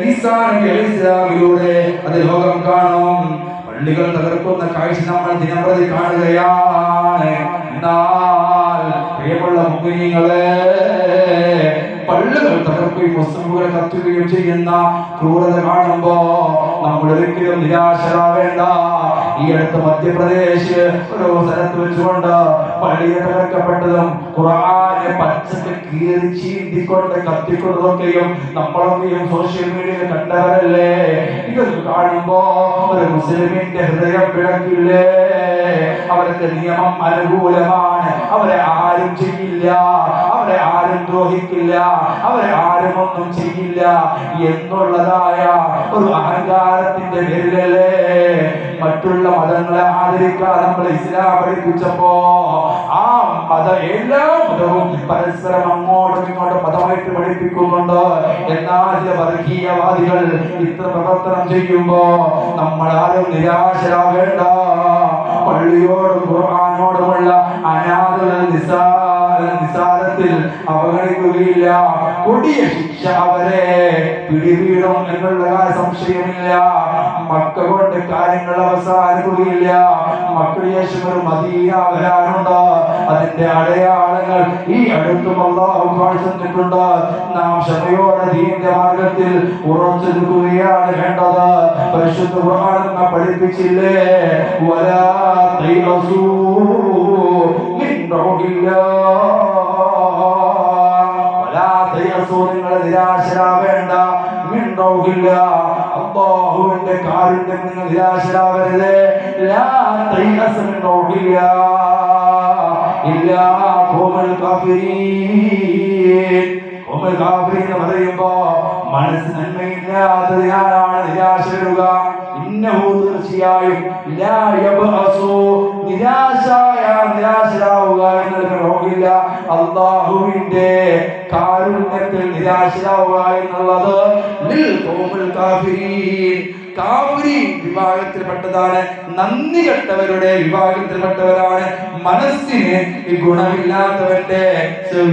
ഈസാ നബി അലൈഹിസ്സലാമിലൂടെ അത് ലോകം കാണും. പള്ളികൾ തകർക്കുന്ന കാഴ്ച നമ്മൾ ദിനംപ്രതി കാണുകയാണ്. എന്നാൽ പ്രിയമുള്ള മുഅ്മിനീങ്ങളെ, പള്ളികൾ തകർക്കുകയും മുസ്ലിമുകളെ കത്തുകയും ചെയ്യുന്ന ക്രൂരത കാണുമ്പോ നമ്മൾ ഒരിക്കലും നിരാശരാവേണ്ട. ഈ അടുത്ത മധ്യപ്രദേശ് ഒരു സ്ഥലത്ത് വെച്ചുകൊണ്ട് പള്ളിയെ തകർക്കപ്പെട്ടതും ഖുർആനെ പച്ചക്ക് കീറി ചീന്തിക്കൊണ്ട് കത്തിക്കൊണ്ടതൊക്കെയും നമ്മളൊക്കെയും സോഷ്യൽ മീഡിയയിൽ കണ്ടവരല്ലേ. ഇതൊക്കെ കാണുമ്പോ ഒരു മുസ്ലിമിന്റെ ഹൃദയം പിടക്കില്ലേ. അവർക്ക് നിയമം അനുകൂലമാണ്, അവരെ ആരും ചെയ്യില്ല, അവരെ ആരും ദ്രോഹിക്കില്ല, അവരെ ആരും ഒന്നും ചെയ്യില്ല. കഴിയില്ല എന്നുള്ളതായ ഒരു അഹങ്കാരത്തിന്റെ പേരിലല്ലേ മറ്റുള്ള മതങ്ങളെ ആദരിക്കാൻ നമ്മൾ ഇസ്ലാം പഠിപ്പിച്ചപ്പോ ആ എല്ലാ മതവും പരസ്പരം അങ്ങോട്ടും ഇങ്ങോട്ടും മതമായിട്ട് പഠിപ്പിക്കുന്നുണ്ട്. എന്നാൽ ചില വർഗീയവാദികൾ ഇത്ര പ്രവർത്തനം ചെയ്യുമ്പോ നമ്മൾ ആരും നിരാശരാകേണ്ട. പള്ളിയോടും ഖുർആനോടുമുള്ള അനാഥകൾ നിസാരത്തിൽ അവഗണിക്കുകയില്ല. കൊടിയ ശിക്ഷ അവരെ പിടിവീടും എന്നുള്ള സംശയമില്ല. മക്ക കൊണ്ട് കാര്യങ്ങൾ അവസാനിക്കുകയില്ല. മക്കൾ ശേഷം ഒരു മദീന വരാനുണ്ട്. അതിന്റെ അടയാളങ്ങൾ ഈ അടുത്തും അല്ലാഹു കാണിച്ചു തന്നിട്ടുണ്ട്. നാം ക്ഷമയോടെ ദീനിന്റെ മാർഗത്തിൽ ഉറച്ചു നിൽക്കുകയാണ് വേണ്ടത്. പരിശുദ്ധ ഖുർആൻ നമ്മെ പഠിപ്പിച്ചില്ലേ, വലാ തൈറസൂ മിൻ റൗഹില്ലാഹ്, വലാ തൈറസൂ, നിങ്ങൾ നിരാശരാവേണ്ട. മിൻ റൗഹില്ലാഹ്, അല്ലാഹുവിന്റെ കാരുണ്യം നിങ്ങൾ നിരാശരാവരുത്. ലാ തൈറസൂ മിൻ റൗഹില്ലാഹ് ഇല്ലാ ഖൗമുൽ കാഫിരീൻ. ഖൗമുൽ കാഫിരീൻ എന്ന് പറയുമ്പോ മനസ്സ് നന്മയില്ലാത്തതിനാലാണ് നിരാശ വരിക. ഇന്നഹു, തീർച്ചയായും, ലാ യബ്അസു, നിരാശരാവുക എന്നുള്ള അല്ലാഹുവിന്റെ കാരുണ്യത്തിൽ നിരാശരാവുക എന്നുള്ളത് ലിൽ ഖൗമുൽ കാഫിരീൻ, കാഫിരീൻ വിഭാഗത്തിൽപ്പെട്ടതാണ്. നന്ദി കെട്ടവരുടെ വിഭാഗത്തിൽപ്പെട്ടവരാണ്. മനസ്സിന് ഗുണമില്ലാത്തവന്റെ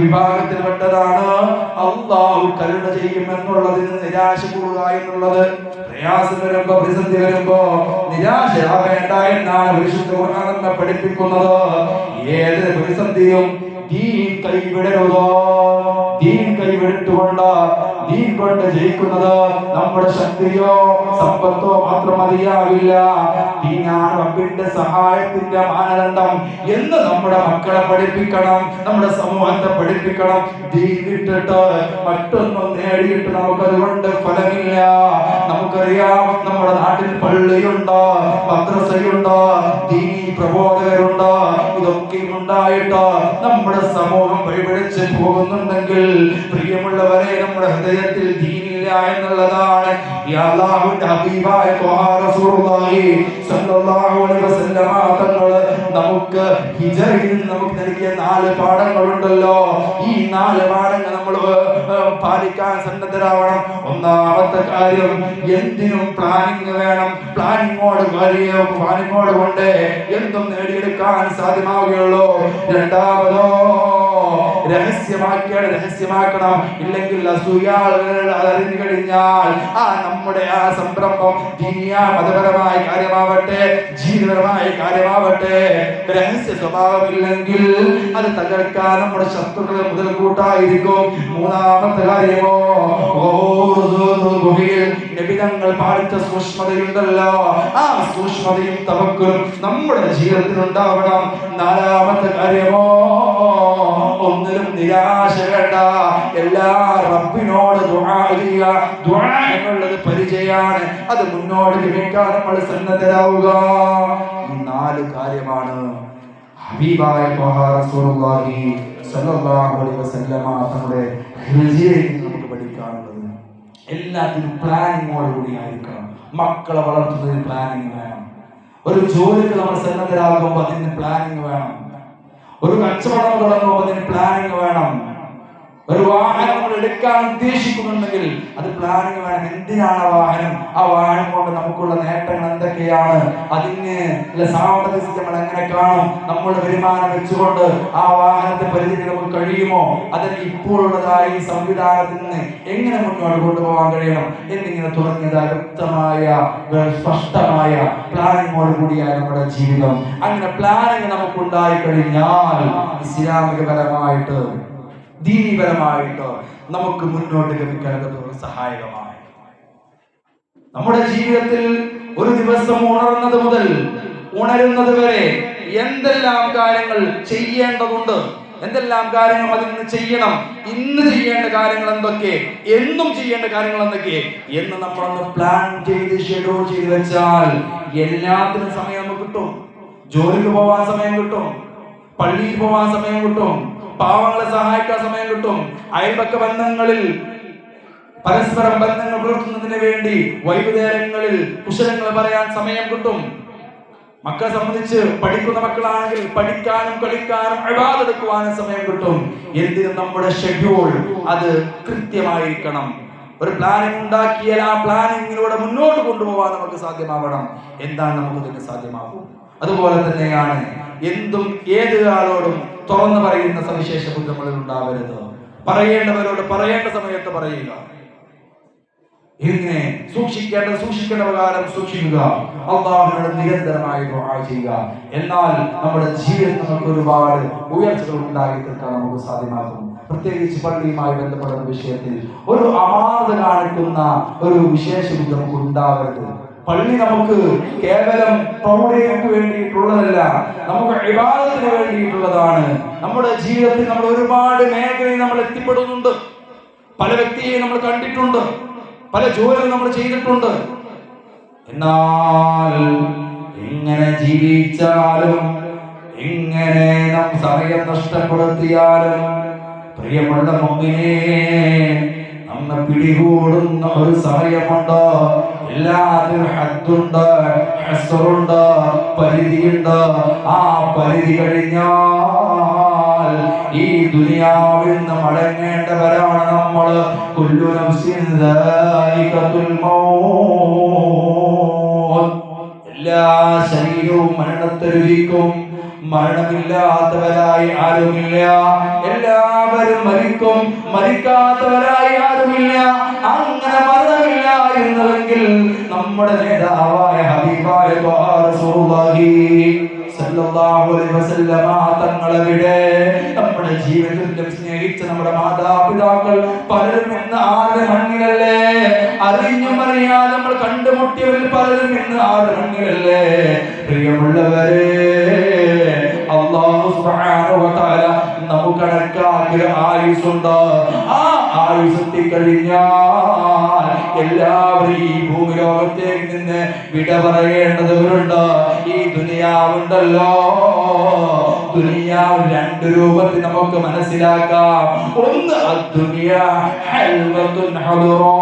വിഭാഗത്തിൽപ്പെട്ടതാണ്. അല്ലാഹു കരുണ ചെയ്യുമെന്നുള്ളതിന് നിരാശ കൂടുക എന്നുള്ളത്. പ്രയാസം വരുമ്പോ, പ്രതിസന്ധി വരുമ്പോ നിരാശരാവേണ്ട എന്നാണ് പരിശുദ്ധ ഖുർആൻ നമ്മെ പഠിപ്പിക്കുന്നത്. ഏത് പ്രതിസന്ധിയും ദീൻ കൈവിടരുതോ. ദീൻ കൈവിട്ടുകൊണ്ട് ദീൻ കൊണ്ട് ജയിക്കുന്നത് നമ്മുടെ ശക്തിയോ സമ്പത്തോ മാത്രം മതിയാവില്ല. ദീനാണ് റബ്ബിന്റെ സഹായത്തിന്റെ മാനദണ്ഡം എന്ന് നമ്മുടെ മക്കളെ പഠിപ്പിക്കണം, നമ്മുടെ സമൂഹത്തെ പഠിപ്പിക്കണം. ദീൻ വിട്ടിട്ട് മറ്റൊന്നും നേടിയിട്ട് നമുക്കതുകൊണ്ട് ഫലമില്ല. നമുക്കറിയാം, നമ്മുടെ നാട്ടിൽ പള്ളിയുണ്ട്, മദ്രസയുണ്ട്, ദീനി പ്രബോധകരുണ്ട്. ഇതൊക്കെ ഉണ്ടായിട്ട് നമ്മുടെ സമൂഹം വഴിപിഴച്ച് പോകുന്നുണ്ടെങ്കിൽ, പ്രിയമുള്ളവരെ, നമ്മുടെ ഹൃദയത്തിൽ ദീനില്ല എന്നുള്ളതാണ്. അല്ലാഹുവിന്റെ ഹബീബായ റസൂലുള്ളാഹി സ്വല്ലല്ലാഹു അലൈഹി വസല്ലമ തങ്ങൾ നമുക്ക് ഹിജ്റയിൽ നമുക്ക് നൽകിയ 4 പാഠങ്ങളുണ്ടല്ലോ. ഈ 4 പാഠങ്ങൾ നമ്മൾ പാലിക്കാൻ സന്നദ്ധരാവണം. ഒന്നാമത്തെ കാര്യം, എന്തിനും പ്ലാനിങ് വേണം. പ്ലാനിങ്ങോട് കൊണ്ട് എന്തും നേടിയെടുക്കാൻ സാധ്യമാവുകയുള്ളൂ. രണ്ടാമതോ, രഹസ്യമാക്കണം. ഇല്ലെങ്കിൽ അസൂയാളുകൾ അറിഞ്ഞു കഴിഞ്ഞാൽ നമ്മുടെ ആ സംരംഭം മതപരമായ കാര്യമാവട്ടെ, ജീവിതപരമായ കാര്യമാവട്ടെ, രഹസ്യ സ്വഭാവമില്ലെങ്കിൽ അത് തകർക്കാൻ നമ്മുടെ ശത്രുക്കൾ മുതൽ കൂട്ടായിരിക്കും. മൂന്നാമത്തെ കാര്യമോ, നബിതങ്ങൾ പാലിച്ച സൂക്ഷ്മതയുണ്ടല്ലോ, ആ സൂക്ഷ്മതയും തവക്കുലും നമ്മുടെ ജീവിതത്തിൽ ഉണ്ടാവണം. നാലാമത്തെ കാര്യമോ, ഒന്നിലും നിരാശ വേണ്ട. എല്ലാ റബ്ബിനോട് ദുആ ചെയ്യുക. ദുആ എന്നുള്ളത് പരിചയമാണ്. അത് മുന്നോട്ട് ലഭിക്കാൻ നമ്മൾ സന്നദ്ധരാവുക. ഈ 4 കാര്യമാണ് ഹബീബായ റസൂലുള്ളാഹി സ്വല്ലല്ലാഹു അലൈഹി വസല്ലമ തങ്ങളുടെ ഹിജ്റയിൽ നമുക്ക് പഠിക്കാനുള്ളത്. എല്ലാത്തിനും പ്ലാനിങ്ങോട് കൂടി ആയിരിക്കണം. മക്കളെ വളർത്തുന്നതിന് പ്ലാനിങ് വേണം. ഒരു ജോലിക്ക് നമ്മൾ സന്നദ്ധരാകുമ്പോൾ അതിന് പ്ലാനിങ് വേണം. ഒരു കച്ചവടം തുടങ്ങുമ്പോൾ അതിന് പ്ലാനിങ് വേണം. ഒരു വാഹനം നമ്മൾ എടുക്കാൻ ഉദ്ദേശിക്കുന്നുണ്ടെങ്കിൽ അത് പ്ലാനിങ് വേണം. എന്തിനാണ് ആ വാഹനം? ആ വാഹനം കൊണ്ട് നമുക്കുള്ള നേട്ടങ്ങൾ എന്തൊക്കെയാണ്? അതിന് സാമ്പത്തിക നമ്മൾ എങ്ങനെ കാണും? നമ്മുടെ വരുമാനം വെച്ചുകൊണ്ട് ആ വാഹനത്തെ പരിചരിക്കാൻ നമുക്ക് കഴിയുമോ? അതിന് ഇപ്പോഴുള്ളതായ ഈ സംവിധാനത്തിൽ നിന്ന് എങ്ങനെ മുന്നോട്ട് കൊണ്ടുപോകാൻ കഴിയണം എന്നിങ്ങനെ തുടങ്ങിയതായ വ്യക്തമായ സ്പഷ്ടമായ പ്ലാനിങ്ങോട് കൂടിയായ നമ്മുടെ ജീവിതം. അങ്ങനെ പ്ലാനിങ് നമുക്കുണ്ടായി കഴിഞ്ഞാൽ ഇസ്ലാമികപരമായിട്ട് ദീനീപരമായിട്ട് നമുക്ക് മുന്നോട്ട് ഗമിക്കാൻ സഹായകമായി. നമ്മുടെ ജീവിതത്തിൽ ഒരു ദിവസം ഉണർന്നത് മുതൽ ഉണരുന്നത് വരെ എന്തെല്ലാം കാര്യങ്ങൾ ചെയ്യേണ്ടതുണ്ട്, എന്തെല്ലാം കാര്യങ്ങൾ അതിൽ നിന്ന് ചെയ്യണം, ഇന്ന് ചെയ്യേണ്ട കാര്യങ്ങൾ എന്തൊക്കെ, എന്നും ചെയ്യേണ്ട കാര്യങ്ങൾ എന്തൊക്കെ എന്ന് നമ്മളൊന്ന് പ്ലാൻ ചെയ്ത് ഷെഡ്യൂൾ ചെയ്ത് വെച്ചാൽ എല്ലാത്തിനും സമയം നമുക്ക് കിട്ടും. ജോലിക്ക് പോവാൻ സമയം കിട്ടും, പള്ളിയിൽ പോവാൻ സമയം കിട്ടും, പാവങ്ങളെ സഹായിക്കാൻ സമയം കിട്ടും, അയൽപക്ക ബന്ധങ്ങളിൽ പരസ്പരം ബന്ധങ്ങൾ പുലർത്തുന്നതിന് വേണ്ടി വൈകുന്നേരങ്ങളിൽ കുശലങ്ങൾ പറയാൻ സമയം കിട്ടും. മക്കളെ സംബന്ധിച്ച് പഠിക്കുന്ന മക്കളാണെങ്കിൽ പഠിക്കാനും കളിക്കാനും ഇബാദത്ത് എടുക്കുവാനും സമയം കിട്ടും. എന്തിനും നമ്മുടെ ഷെഡ്യൂൾ അത് കൃത്യമായിരിക്കണം. ഒരു പ്ലാനിംഗ് ഉണ്ടാക്കിയാൽ ആ പ്ലാനിങ്ങിലൂടെ മുന്നോട്ട് കൊണ്ടുപോകാൻ നമുക്ക് സാധ്യമാവണം. എന്താണ് നമുക്ക് ഇതിന് സാധ്യമാകും? അതുപോലെ തന്നെയാണ് എന്തും ഏത് ആളോടും തുറന്നു പറയുന്ന സവിശേഷ ബുദ്ധങ്ങളിൽ ഉണ്ടാവരുത്. പറയേണ്ടവരോട് പറയേണ്ട സമയത്ത് പറയുക. ഇങ്ങനെ സൂക്ഷിക്കേണ്ട പ്രകാരം സൂക്ഷിക്കുക. അല്ലാഹുവിനോട് നിരന്തരമായി ദുആ ചെയ്യുക. എന്നാൽ നമ്മുടെ ജീവിതത്തിൽ നമുക്ക് ഒരുപാട് ഉയർച്ചകൾ ഉണ്ടാക്കി തീർക്കാൻ നമുക്ക് സാധ്യമാകും. പ്രത്യേകിച്ച് പള്ളിയുമായി ബന്ധപ്പെടുന്ന വിഷയത്തിൽ ഒരു അമാത കാണിക്കുന്ന ഒരു വിശേഷ ബുദ്ധി നമുക്ക് ഉണ്ടാവരുത്. പള്ളി നമുക്ക് കേവലം പ്രൗഢിക്ക് വേണ്ടിയിട്ടുള്ളതല്ല, നമുക്ക് ഇബാദത്തിന് വേണ്ടിയിട്ടുള്ളതാണ്. നമ്മുടെ ജീവിതത്തിൽ നമ്മൾ ഒരുപാട് മേഖലയിൽ നമ്മൾ എത്തിപ്പെടുന്നുണ്ട്. പല വ്യക്തിയെ നമ്മൾ കണ്ടിട്ടുണ്ട്, പല ജോലികൾ നമ്മൾ ചെയ്തിട്ടുണ്ട്. എന്നാൽ എങ്ങനെ ജീവിച്ചാലും എങ്ങനെ നാം സമയം നഷ്ടപ്പെടുത്തിയാലും പ്രിയമുള്ള മുഅ്മിനേ, നമ്മെ പിടികൂടുന്ന ഒരു സമയമുണ്ട്. എല്ലാത്തിനും ഹദ്ദുണ്ട്, ഹസ്റുണ്ട്, പരിധിയുണ്ട്. ആ പരിധി കഴിഞ്ഞാൽ ഈ ദുനിയാവിൽ നിന്ന് മടങ്ങേണ്ടവരാണ് നമ്മൾ. കുല്ലു നഫ്സിൻ ദായിഖത്തുൽ മൗത്ത്. എല്ലാ ശരീരവും മരണത്തെ രുചിക്കും. മരണമില്ലാത്തവരായി ആരുമില്ല. എല്ലാവരും മരിക്കും, മരിക്കാത്തവരായി ആരുമില്ല. അങ്ങനെ മരണമില്ലായിരുന്നുവെങ്കിൽ നമ്മുടെ നേതാവായ ഹബീബായ റസൂലുള്ളാഹി സല്ലല്ലാഹു അലൈഹി വസല്ലമ തങ്ങളെവിടെ? നമ്മുടെ ജീവിതത്തിൽ സ്നേഹിച്ച നമ്മുടെ മാതാപിതാക്കൾ പലരും ഇന്ന് ആരുടെ മണ്ണിലല്ലേ? അറിഞ്ഞും അറിയാതെ നമ്മൾ കണ്ടുമുട്ടിയവരിൽ പലരും ഇന്ന് ആരുടെ മണ്ണിലല്ലേ? പ്രിയമുള്ളവരെ, അല്ലാഹു സുബ്ഹാനഹു വ തആല നമുക്ക് കണക്കാക്കിയ ആയുസ്സുണ്ട്. ആ ആയുസ്സെത്തി കഴിഞ്ഞാൽ എല്ലാവരും ഈ ഭൂമി ലോകത്തേക്ക് നിന്ന് വിട പറയേണ്ടതുണ്ട്. ഈ ദുനിയാവുണ്ടല്ലോ, ദുനിയാവ് രണ്ട് രൂപത്തിൽ നമുക്ക് മനസ്സിലാക്കാം. ഒന്ന് അദ്ദുനിയാ ഹൽവത്തുൻ ഹദറാ,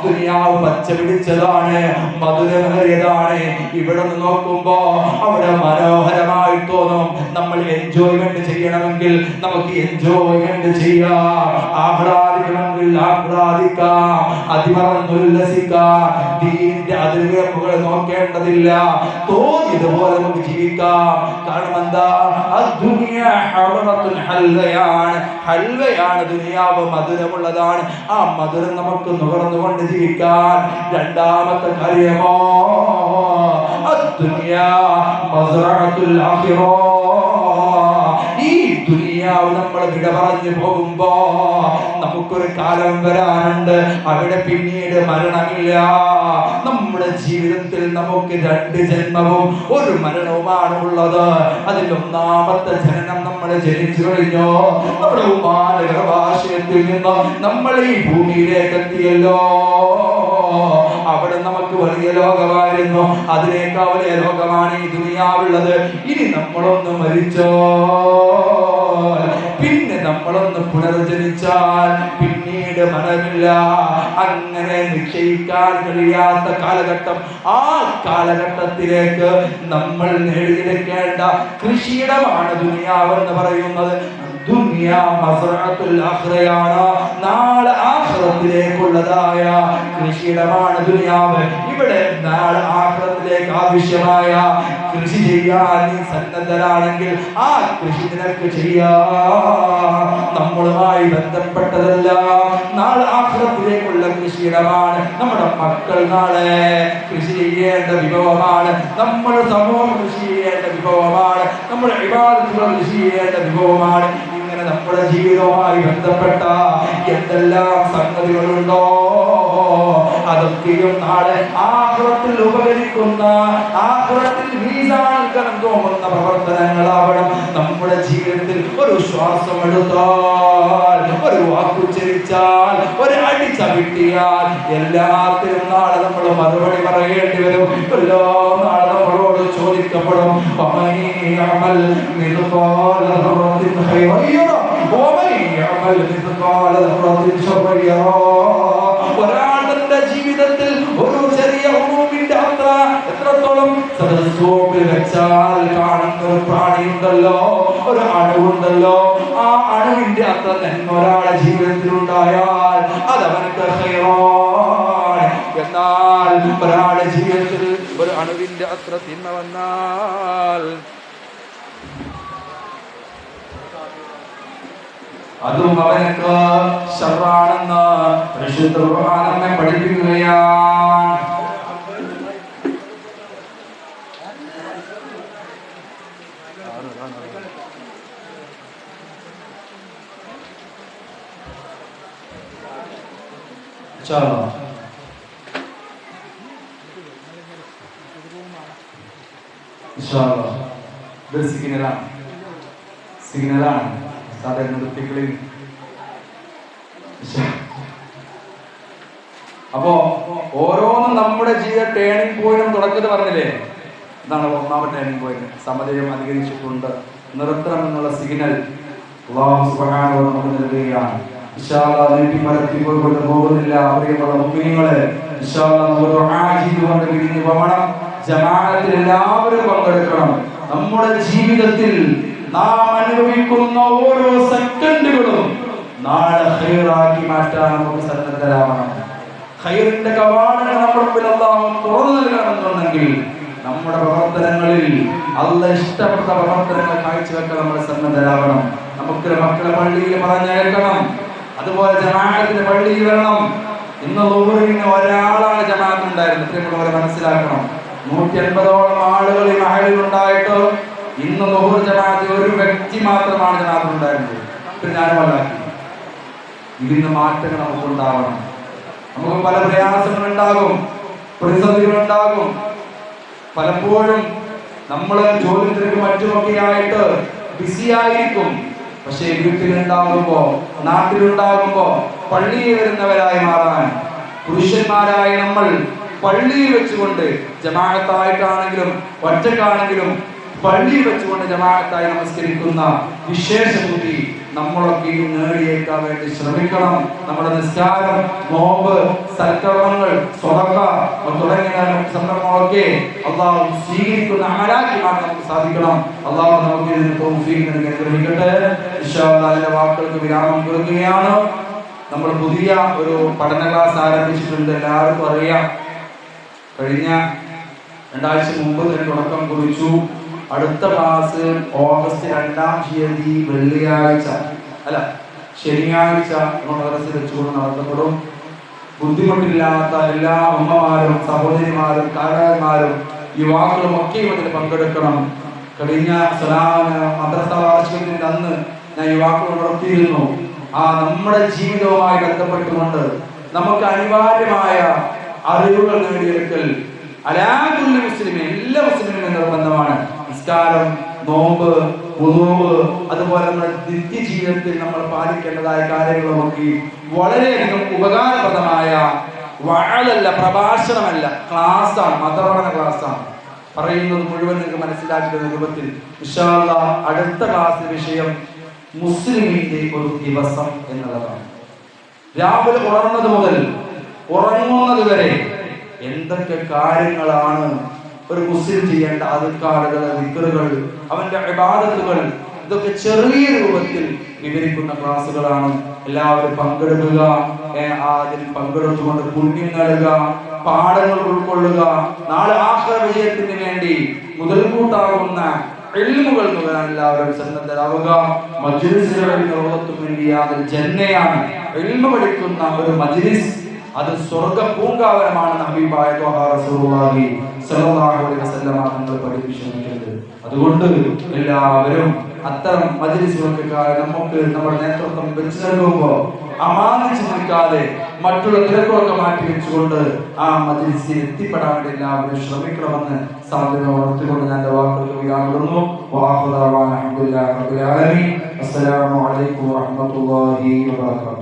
ദുനിയാവ് പച്ച പിടിച്ചതാണ്, മധുരമേറിയതാണ്. ഇവിടെ നിന്ന് നോക്കുമ്പോ അവിടെ മനോഹരമായി തോന്നും. നമ്മൾ എൻജോയ്മെന്റ് ചെയ്യണമെങ്കിൽ നമുക്ക് എൻജോയ്മെന്റ് ചെയ്യാം, ആഹ്ലാദിക്കണമെങ്കിൽ ആഹ്ലാദിക്കാം, അതിമറന്നുല്ലസിക്കാം. ദീനിന്റെ അതിർവേപ്പുകൾ നോക്കേണ്ടതില്ല, തോന്നിയതുപോലെ നമുക്ക് ജീവിക്കാം. കാരണം എന്താ? അദ്ദുനിയാ ഹദറത്തുൽ ഹൽവയാണ്, ഹൽവയാണ് ദുനിയാവ്, മധുരമുള്ളതാണ്. ആ മധുരം നമുക്ക് നുകർന്നുകൊണ്ട് ജീവിക്കാൻ. രണ്ടാമത്തെ കാര്യമോ അദ്ദുനിയാ മസ്റഅത്തുൽ ആഖിറ, ഈ ദുനിയാവ് നമ്മൾ വിട പറഞ്ഞു പോകുമ്പോ നമുക്കൊരു കാലം വരാനുണ്ട്, അവിടെ പിന്നീട് മരണമില്ല. നമ്മുടെ ജീവിതത്തിൽ നമുക്ക് രണ്ട് ജന്മവും ഒരു മരണവുമാണ് ഉള്ളത്. അതിൽ ഒന്നാമത്തെ ജനനം നമ്മൾ ജനിച്ചു കഴിഞ്ഞോ, നമ്മുടെ ഉമ്മാന്റെ ഗർഭാശയത്തിൽ നിന്ന് നമ്മൾ ഈ ഭൂമിയിലേക്ക് എത്തിയല്ലോ. അവിടെ നമുക്ക് വലിയ ലോകമായിരുന്നു, അതിനേക്കാൾ വലിയ ലോകമാണ് ഈ ദുനിയാവുള്ളത്. ഇനി നമ്മളൊന്ന് മരിച്ചോ, പിന്നെ നമ്മളൊന്ന് പുനർജനിച്ചാൽ പിന്നീട് മരണമില്ല. അങ്ങനെ നിശ്ചയിക്കാൻ കഴിയാത്ത കാലഘട്ടം. ആ കാലഘട്ടത്തിലേക്ക് നമ്മൾ നേടിയെടുക്കേണ്ട കൃഷിയിടമാണ് ദുനിയാവെന്ന് പറയുന്നത്. ദുനിയാ മസ്റഅത്തുൽ ആഖിറയാണ്, നാളെ ആഖിറത്തിലേക്കുള്ളതായ കൃഷിയിടമാണ് ദുനിയാവ്. ഇവിടെ നാളെ ആഖിറത്തിലേക്ക് ആവശ്യമായ കൃഷി ചെയ്യാൻ നീ സന്നദ്ധരാണെങ്കിൽ ആ കൃഷി നിനക്ക് ചെയ്യാം. നമ്മളുമായി ബന്ധപ്പെട്ടതല്ല, നാളെ ആഖിറത്തിലേക്കുള്ള കൃഷിയിടമാണ്. നമ്മുടെ മക്കൾ നാളെ കൃഷി ചെയ്യേണ്ട വിഭവമാണ്, നമ്മുടെ സമൂഹം കൃഷി ചെയ്യേണ്ട വിഭവമാണ്, നമ്മുടെ ഇബാദത്തുകൾ കൃഷി ചെയ്യേണ്ട വിഭവമാണ്. ഇങ്ങനെ നമ്മുടെ ജീവിതവുമായി ബന്ധപ്പെട്ട എന്തെല്ലാം സംഗതികളുണ്ടോ അതൊക്കെയും നാളെ ആഖിറത്തിൽ ഉപകരിക്കുന്ന, ആഖിറത്തിൽ മീസാനിൽ തോന്നുന്ന പ്രവർത്തനങ്ങളാവണം. നമ്മുടെ ജീവിതത്തിൽ ഒരു ശ്വാസം എടുത്താൽ, ഒരു വാക്കുച്ചരിച്ചാൽ, ഒരു അടി ചവിട്ടിയാൽ എല്ലാത്തിനും നാളെ നമ്മൾ മറുപടി പറയേണ്ടി വരും. എല്ലാം നാളെ നമ്മളോട് ചോദിക്കപ്പെടും. ഒരാളുടെ ജീവിതത്തിൽ ഒരു ചെറിയ ഉറുമ്പിന്റെ അത്ര എത്രത്തോളം ടെലസ്കോപ്പിൽ വെച്ചാൽ കാണുന്ന ഒരു പ്രാണിയുണ്ടല്ലോ, ഒരു അണുവുണ്ടല്ലോ, ആ അണുവിന്റെ അത്ര നന്മ ഒരാളുടെ ജീവിതത്തിൽ ഉണ്ടായാൽ അതവനക്ക് ഖൈറാണ്. എന്നാൽ ഒരാളുടെ ജീവിതത്തിൽ ഒരു അണുവിന്റെ അത്ര തിന്മ വന്നാൽ അതും അവനക്ക് ശർറാണെന്ന് പരിശുദ്ധ ഖുർആൻ നമ്മെ പഠിപ്പിക്കുകയാണ്. സിഗ്നലാണ് സാധാരണ വൃത്തികളിൽ. അപ്പോ ഓരോന്നും നമ്മുടെ ജീവിത ടേണിംഗ് പോയിന്റും തുടക്കത്തിൽ പറഞ്ഞില്ലേ, ഇതാണ് ഒന്നാമത്തെ ടേണിംഗ് പോയിന്റ്. സമതയം അധികരിച്ചിട്ടുണ്ട്, നിർത്തണം എന്നുള്ള സിഗ്നൽ അല്ലാഹു സുബ്ഹാനഹു വ തആല നമുക്ക് നൽകുകയാണ്. ഇൻഷാ അല്ലാഹ് നീട്ടി പരത്തി കൊണ്ട് പോകുന്നില്ല. പ്രിയമുള്ള മുഅ്മിനീങ്ങളെ, ഇൻഷാ അല്ലാഹ് നമുക്ക് ദുആ ചെയ്തുകൊണ്ട് പിരിഞ്ഞു പോകണം. ജമാഅത്തിൽ എല്ലാവരും പങ്കെടുക്കണം. നമ്മുടെ ജീവിതത്തിൽ നാം അനുഭവിക്കുന്ന ഓരോ സെക്കൻഡുകളും നാളെ ഖൈറാക്കി മാറ്റാൻ നമുക്ക് സന്നദ്ധരാവണം. ഖൈറിന്റെ കവാടങ്ങൾ നമ്മുടെ മുമ്പിൽ അല്ലാഹു തുറന്നു നൽകണമെന്നുണ്ടെങ്കിൽ നമ്മുടെ പ്രവർത്തനങ്ങളിൽ അല്ലാഹ് ഇഷ്ടപ്പെട്ട പ്രവർത്തനങ്ങൾ കാഴ്ചവെക്കാൻ നമ്മൾ സന്നദ്ധരാവണം. നമുക്ക് മക്കളെ പള്ളിയിൽ പറഞ്ഞയക്കണം, അതുപോലെ ജമാഅത്തിന്റെ പള്ളിയിൽ വരണം. ഇന്ന് ളുഹറിന് ഒരാളാണ് ജമാഅത്ത് ഉണ്ടായിരുന്നത്. പ്രിയമുള്ളവരെ മനസ്സിലാക്കണം, 180ഓളം ആളുകൾ ഈ മഹലിൽ ഉണ്ടായിട്ട് ഇന്ന് ളുഹർ ജമാഅത്തിൽ ഒരു വ്യക്തി മാത്രമാണ് ജമാഅത്തിൽ ഉണ്ടായിരുന്നത്. പിന്നെ ഞാനുമല്ലാക്കി. ഇതിന് മാറ്റങ്ങൾ നമുക്കുണ്ടാവണം. നമുക്ക് പല പ്രയാസങ്ങളുണ്ടാകും, പ്രതിസന്ധികളുണ്ടാകും. പലപ്പോഴും നമ്മൾ ജോലി തിരക്ക് മറ്റുമൊക്കെ ആയിട്ട് ബിസിയായിരിക്കും. പക്ഷേ വീട്ടിലുണ്ടാകുമ്പോ, നാട്ടിലുണ്ടാകുമ്പോ പള്ളിയിൽ വരുന്നവരായി മാറാൻ പുരുഷന്മാരായ നമ്മൾ പള്ളിയിൽ വെച്ചുകൊണ്ട് ജമാഅത്തായിട്ടാണെങ്കിലും ഒറ്റക്കാണെങ്കിലും പള്ളിയിൽ വെച്ചുകൊണ്ട് ജമാഅത്തായി നമസ്കരിക്കുന്ന വിശേഷ ബുദ്ധി നമ്മളൊക്കെ നേടിയേക്കാൻ വേണ്ടി ശ്രമിക്കണം. നമ്മുടെ നിസ്കാരം, നോമ്പ്, സൽക്കർമ്മങ്ങൾ, സ്വതക്ക തുടങ്ങിയ സന്ദർഭങ്ങളൊക്കെ അല്ലാഹു സ്വീകരിക്കുന്ന അമലാക്കി മാറ്റാൻ നമുക്ക് സാധിക്കണം. അല്ലാഹു നമുക്ക് ഇതിന് തൗഫീഖ് നൽകി അനുഗ്രഹിക്കട്ടെ. ഇൻഷാ അല്ലാഹ് അതിന്റെ വാക്കുകൾക്ക് വിരാമം കൊടുക്കുകയാണ്. നമ്മൾ പുതിയ ഒരു പഠന ക്ലാസ് ആരംഭിച്ചിട്ടുണ്ട്. എല്ലാവർക്കും അറിയാം, കഴിഞ്ഞ 2 ആഴ്ച മുമ്പ് തന്നെ തുടക്കം കുറിച്ചു. അടുത്ത ക്ലാസ് ഓഗസ്റ്റ് 2-ാം തീയതി വെള്ളിയാഴ്ച അല്ല ശനിയാഴ്ച മദ്രസയിൽ വെച്ചുകൊണ്ട് നടത്തപ്പെടും. ബുദ്ധിമുട്ടില്ലാത്ത എല്ലാ ഉമ്മമാരും സഹോദരിമാരും കാരണവന്മാരും യുവാക്കളും ഒക്കെയും അതിൽ പങ്കെടുക്കണം. കഴിഞ്ഞ മദ്രസ വാർഷികത്തിന്റെ അന്ന് ഞാൻ യുവാക്കൾ ഉണർത്തിയിരുന്നു. നമ്മുടെ ജീവിതവുമായി ബന്ധപ്പെട്ടുകൊണ്ട് നമുക്ക് അനിവാര്യമായ അറിവുകൾ നേടിയെടുക്കൽ അലാകുല്ലി മുസ്ലിമെ, എല്ലാ മുസ്ലിമിനും നിർബന്ധമാണ്. നിസ്കാരം, നോമ്പ്, വുളൂഅ്, അതുപോലെ നമ്മുടെ നിത്യ ജീവിതത്തിൽ നമ്മൾ പാലിക്കേണ്ടതായ കാര്യങ്ങളൊക്കെ വളരെയധികം ഉപകാരപ്രദമായ വഅലല്ല, പ്രഭാഷണമല്ല, ക്ലാസ്സാണ്, മതപഠന ക്ലാസ്സാണ്. പറയുന്നത് മുഴുവൻ നിങ്ങൾക്ക് മനസ്സിലാക്കുന്ന രൂപത്തിൽ ഇൻഷാ അല്ലാഹ് അടുത്ത ക്ലാസ് വിഷയം മുസ്ലിമിന്റെ ഒരു ദിവസം എന്നുള്ളതാണ്. രാവിലെ ഉണർന്നത് മുതൽ ഉറങ്ങുന്നത് വരെ എന്തൊക്കെ കാര്യങ്ങളാണ് ഒരു മുസ്ലിം ചെയ്യേണ്ട അദ്കാറുകൾ, ദിക്റുകൾ, അവന്റെ ഇബാദത്തുകൾ, ഇതൊക്കെ ചെറിയ രൂപത്തിൽ വിവരിക്കുന്ന ക്ലാസ്സുകളാണ്. എല്ലാവരും പങ്കെടുക്കുക. അതിൽ പങ്കെടുത്തുകൊണ്ട് പുണ്യം നേടുക, പാഠങ്ങൾ ഉൾക്കൊള്ളുക, നാളെ ആഖിറ വിജയത്തിന് വേണ്ടി മുതൽക്കൂട്ടാകുന്ന ഇൽമുകൾ നുകരാൻ എല്ലാവരും സന്നദ്ധരാവുക. മജ്ലിസുകളിൽ നിർവഹത്തും വേണ്ടി അതിൽ ജന്നയാണ്. ഇൽമു പഠിക്കുന്ന ഒരു മജ്ലിസ് അത് സ്വർഗ്ഗ പൂങ്കാവനമാണെന്ന് ഹബീബായ ത്വഹാ റസൂലുള്ളാഹി സ്വല്ലല്ലാഹു അലൈഹി വസല്ലം തങ്ങൾ പഠിപ്പിച്ചിട്ടുണ്ട്. അതുകൊണ്ട് എല്ലാവരും അത്തരം മജ്ലിസുകൾക്ക് നമുക്ക് നമ്മുടെ നേതൃത്വം വെച്ച് നൽകുമ്പോൾ അമാനിച്ച് നിൽക്കാതെ മറ്റുള്ള തിരക്കുകളൊക്കെ മാറ്റി വെച്ചുകൊണ്ട് ആ മജ്ലിസിൽ എത്തിപ്പെടാൻ വേണ്ടി എല്ലാവരും ശ്രമിക്കണമെന്ന് സാധ്യത ഉണർത്തിക്കൊണ്ട് ഞാൻ വാക്കുകൾക്ക് വിരാമിടുന്നു. അസ്സലാമു അലൈക്കും വറഹ്മത്തുള്ളാഹി വബറകാതുഹു.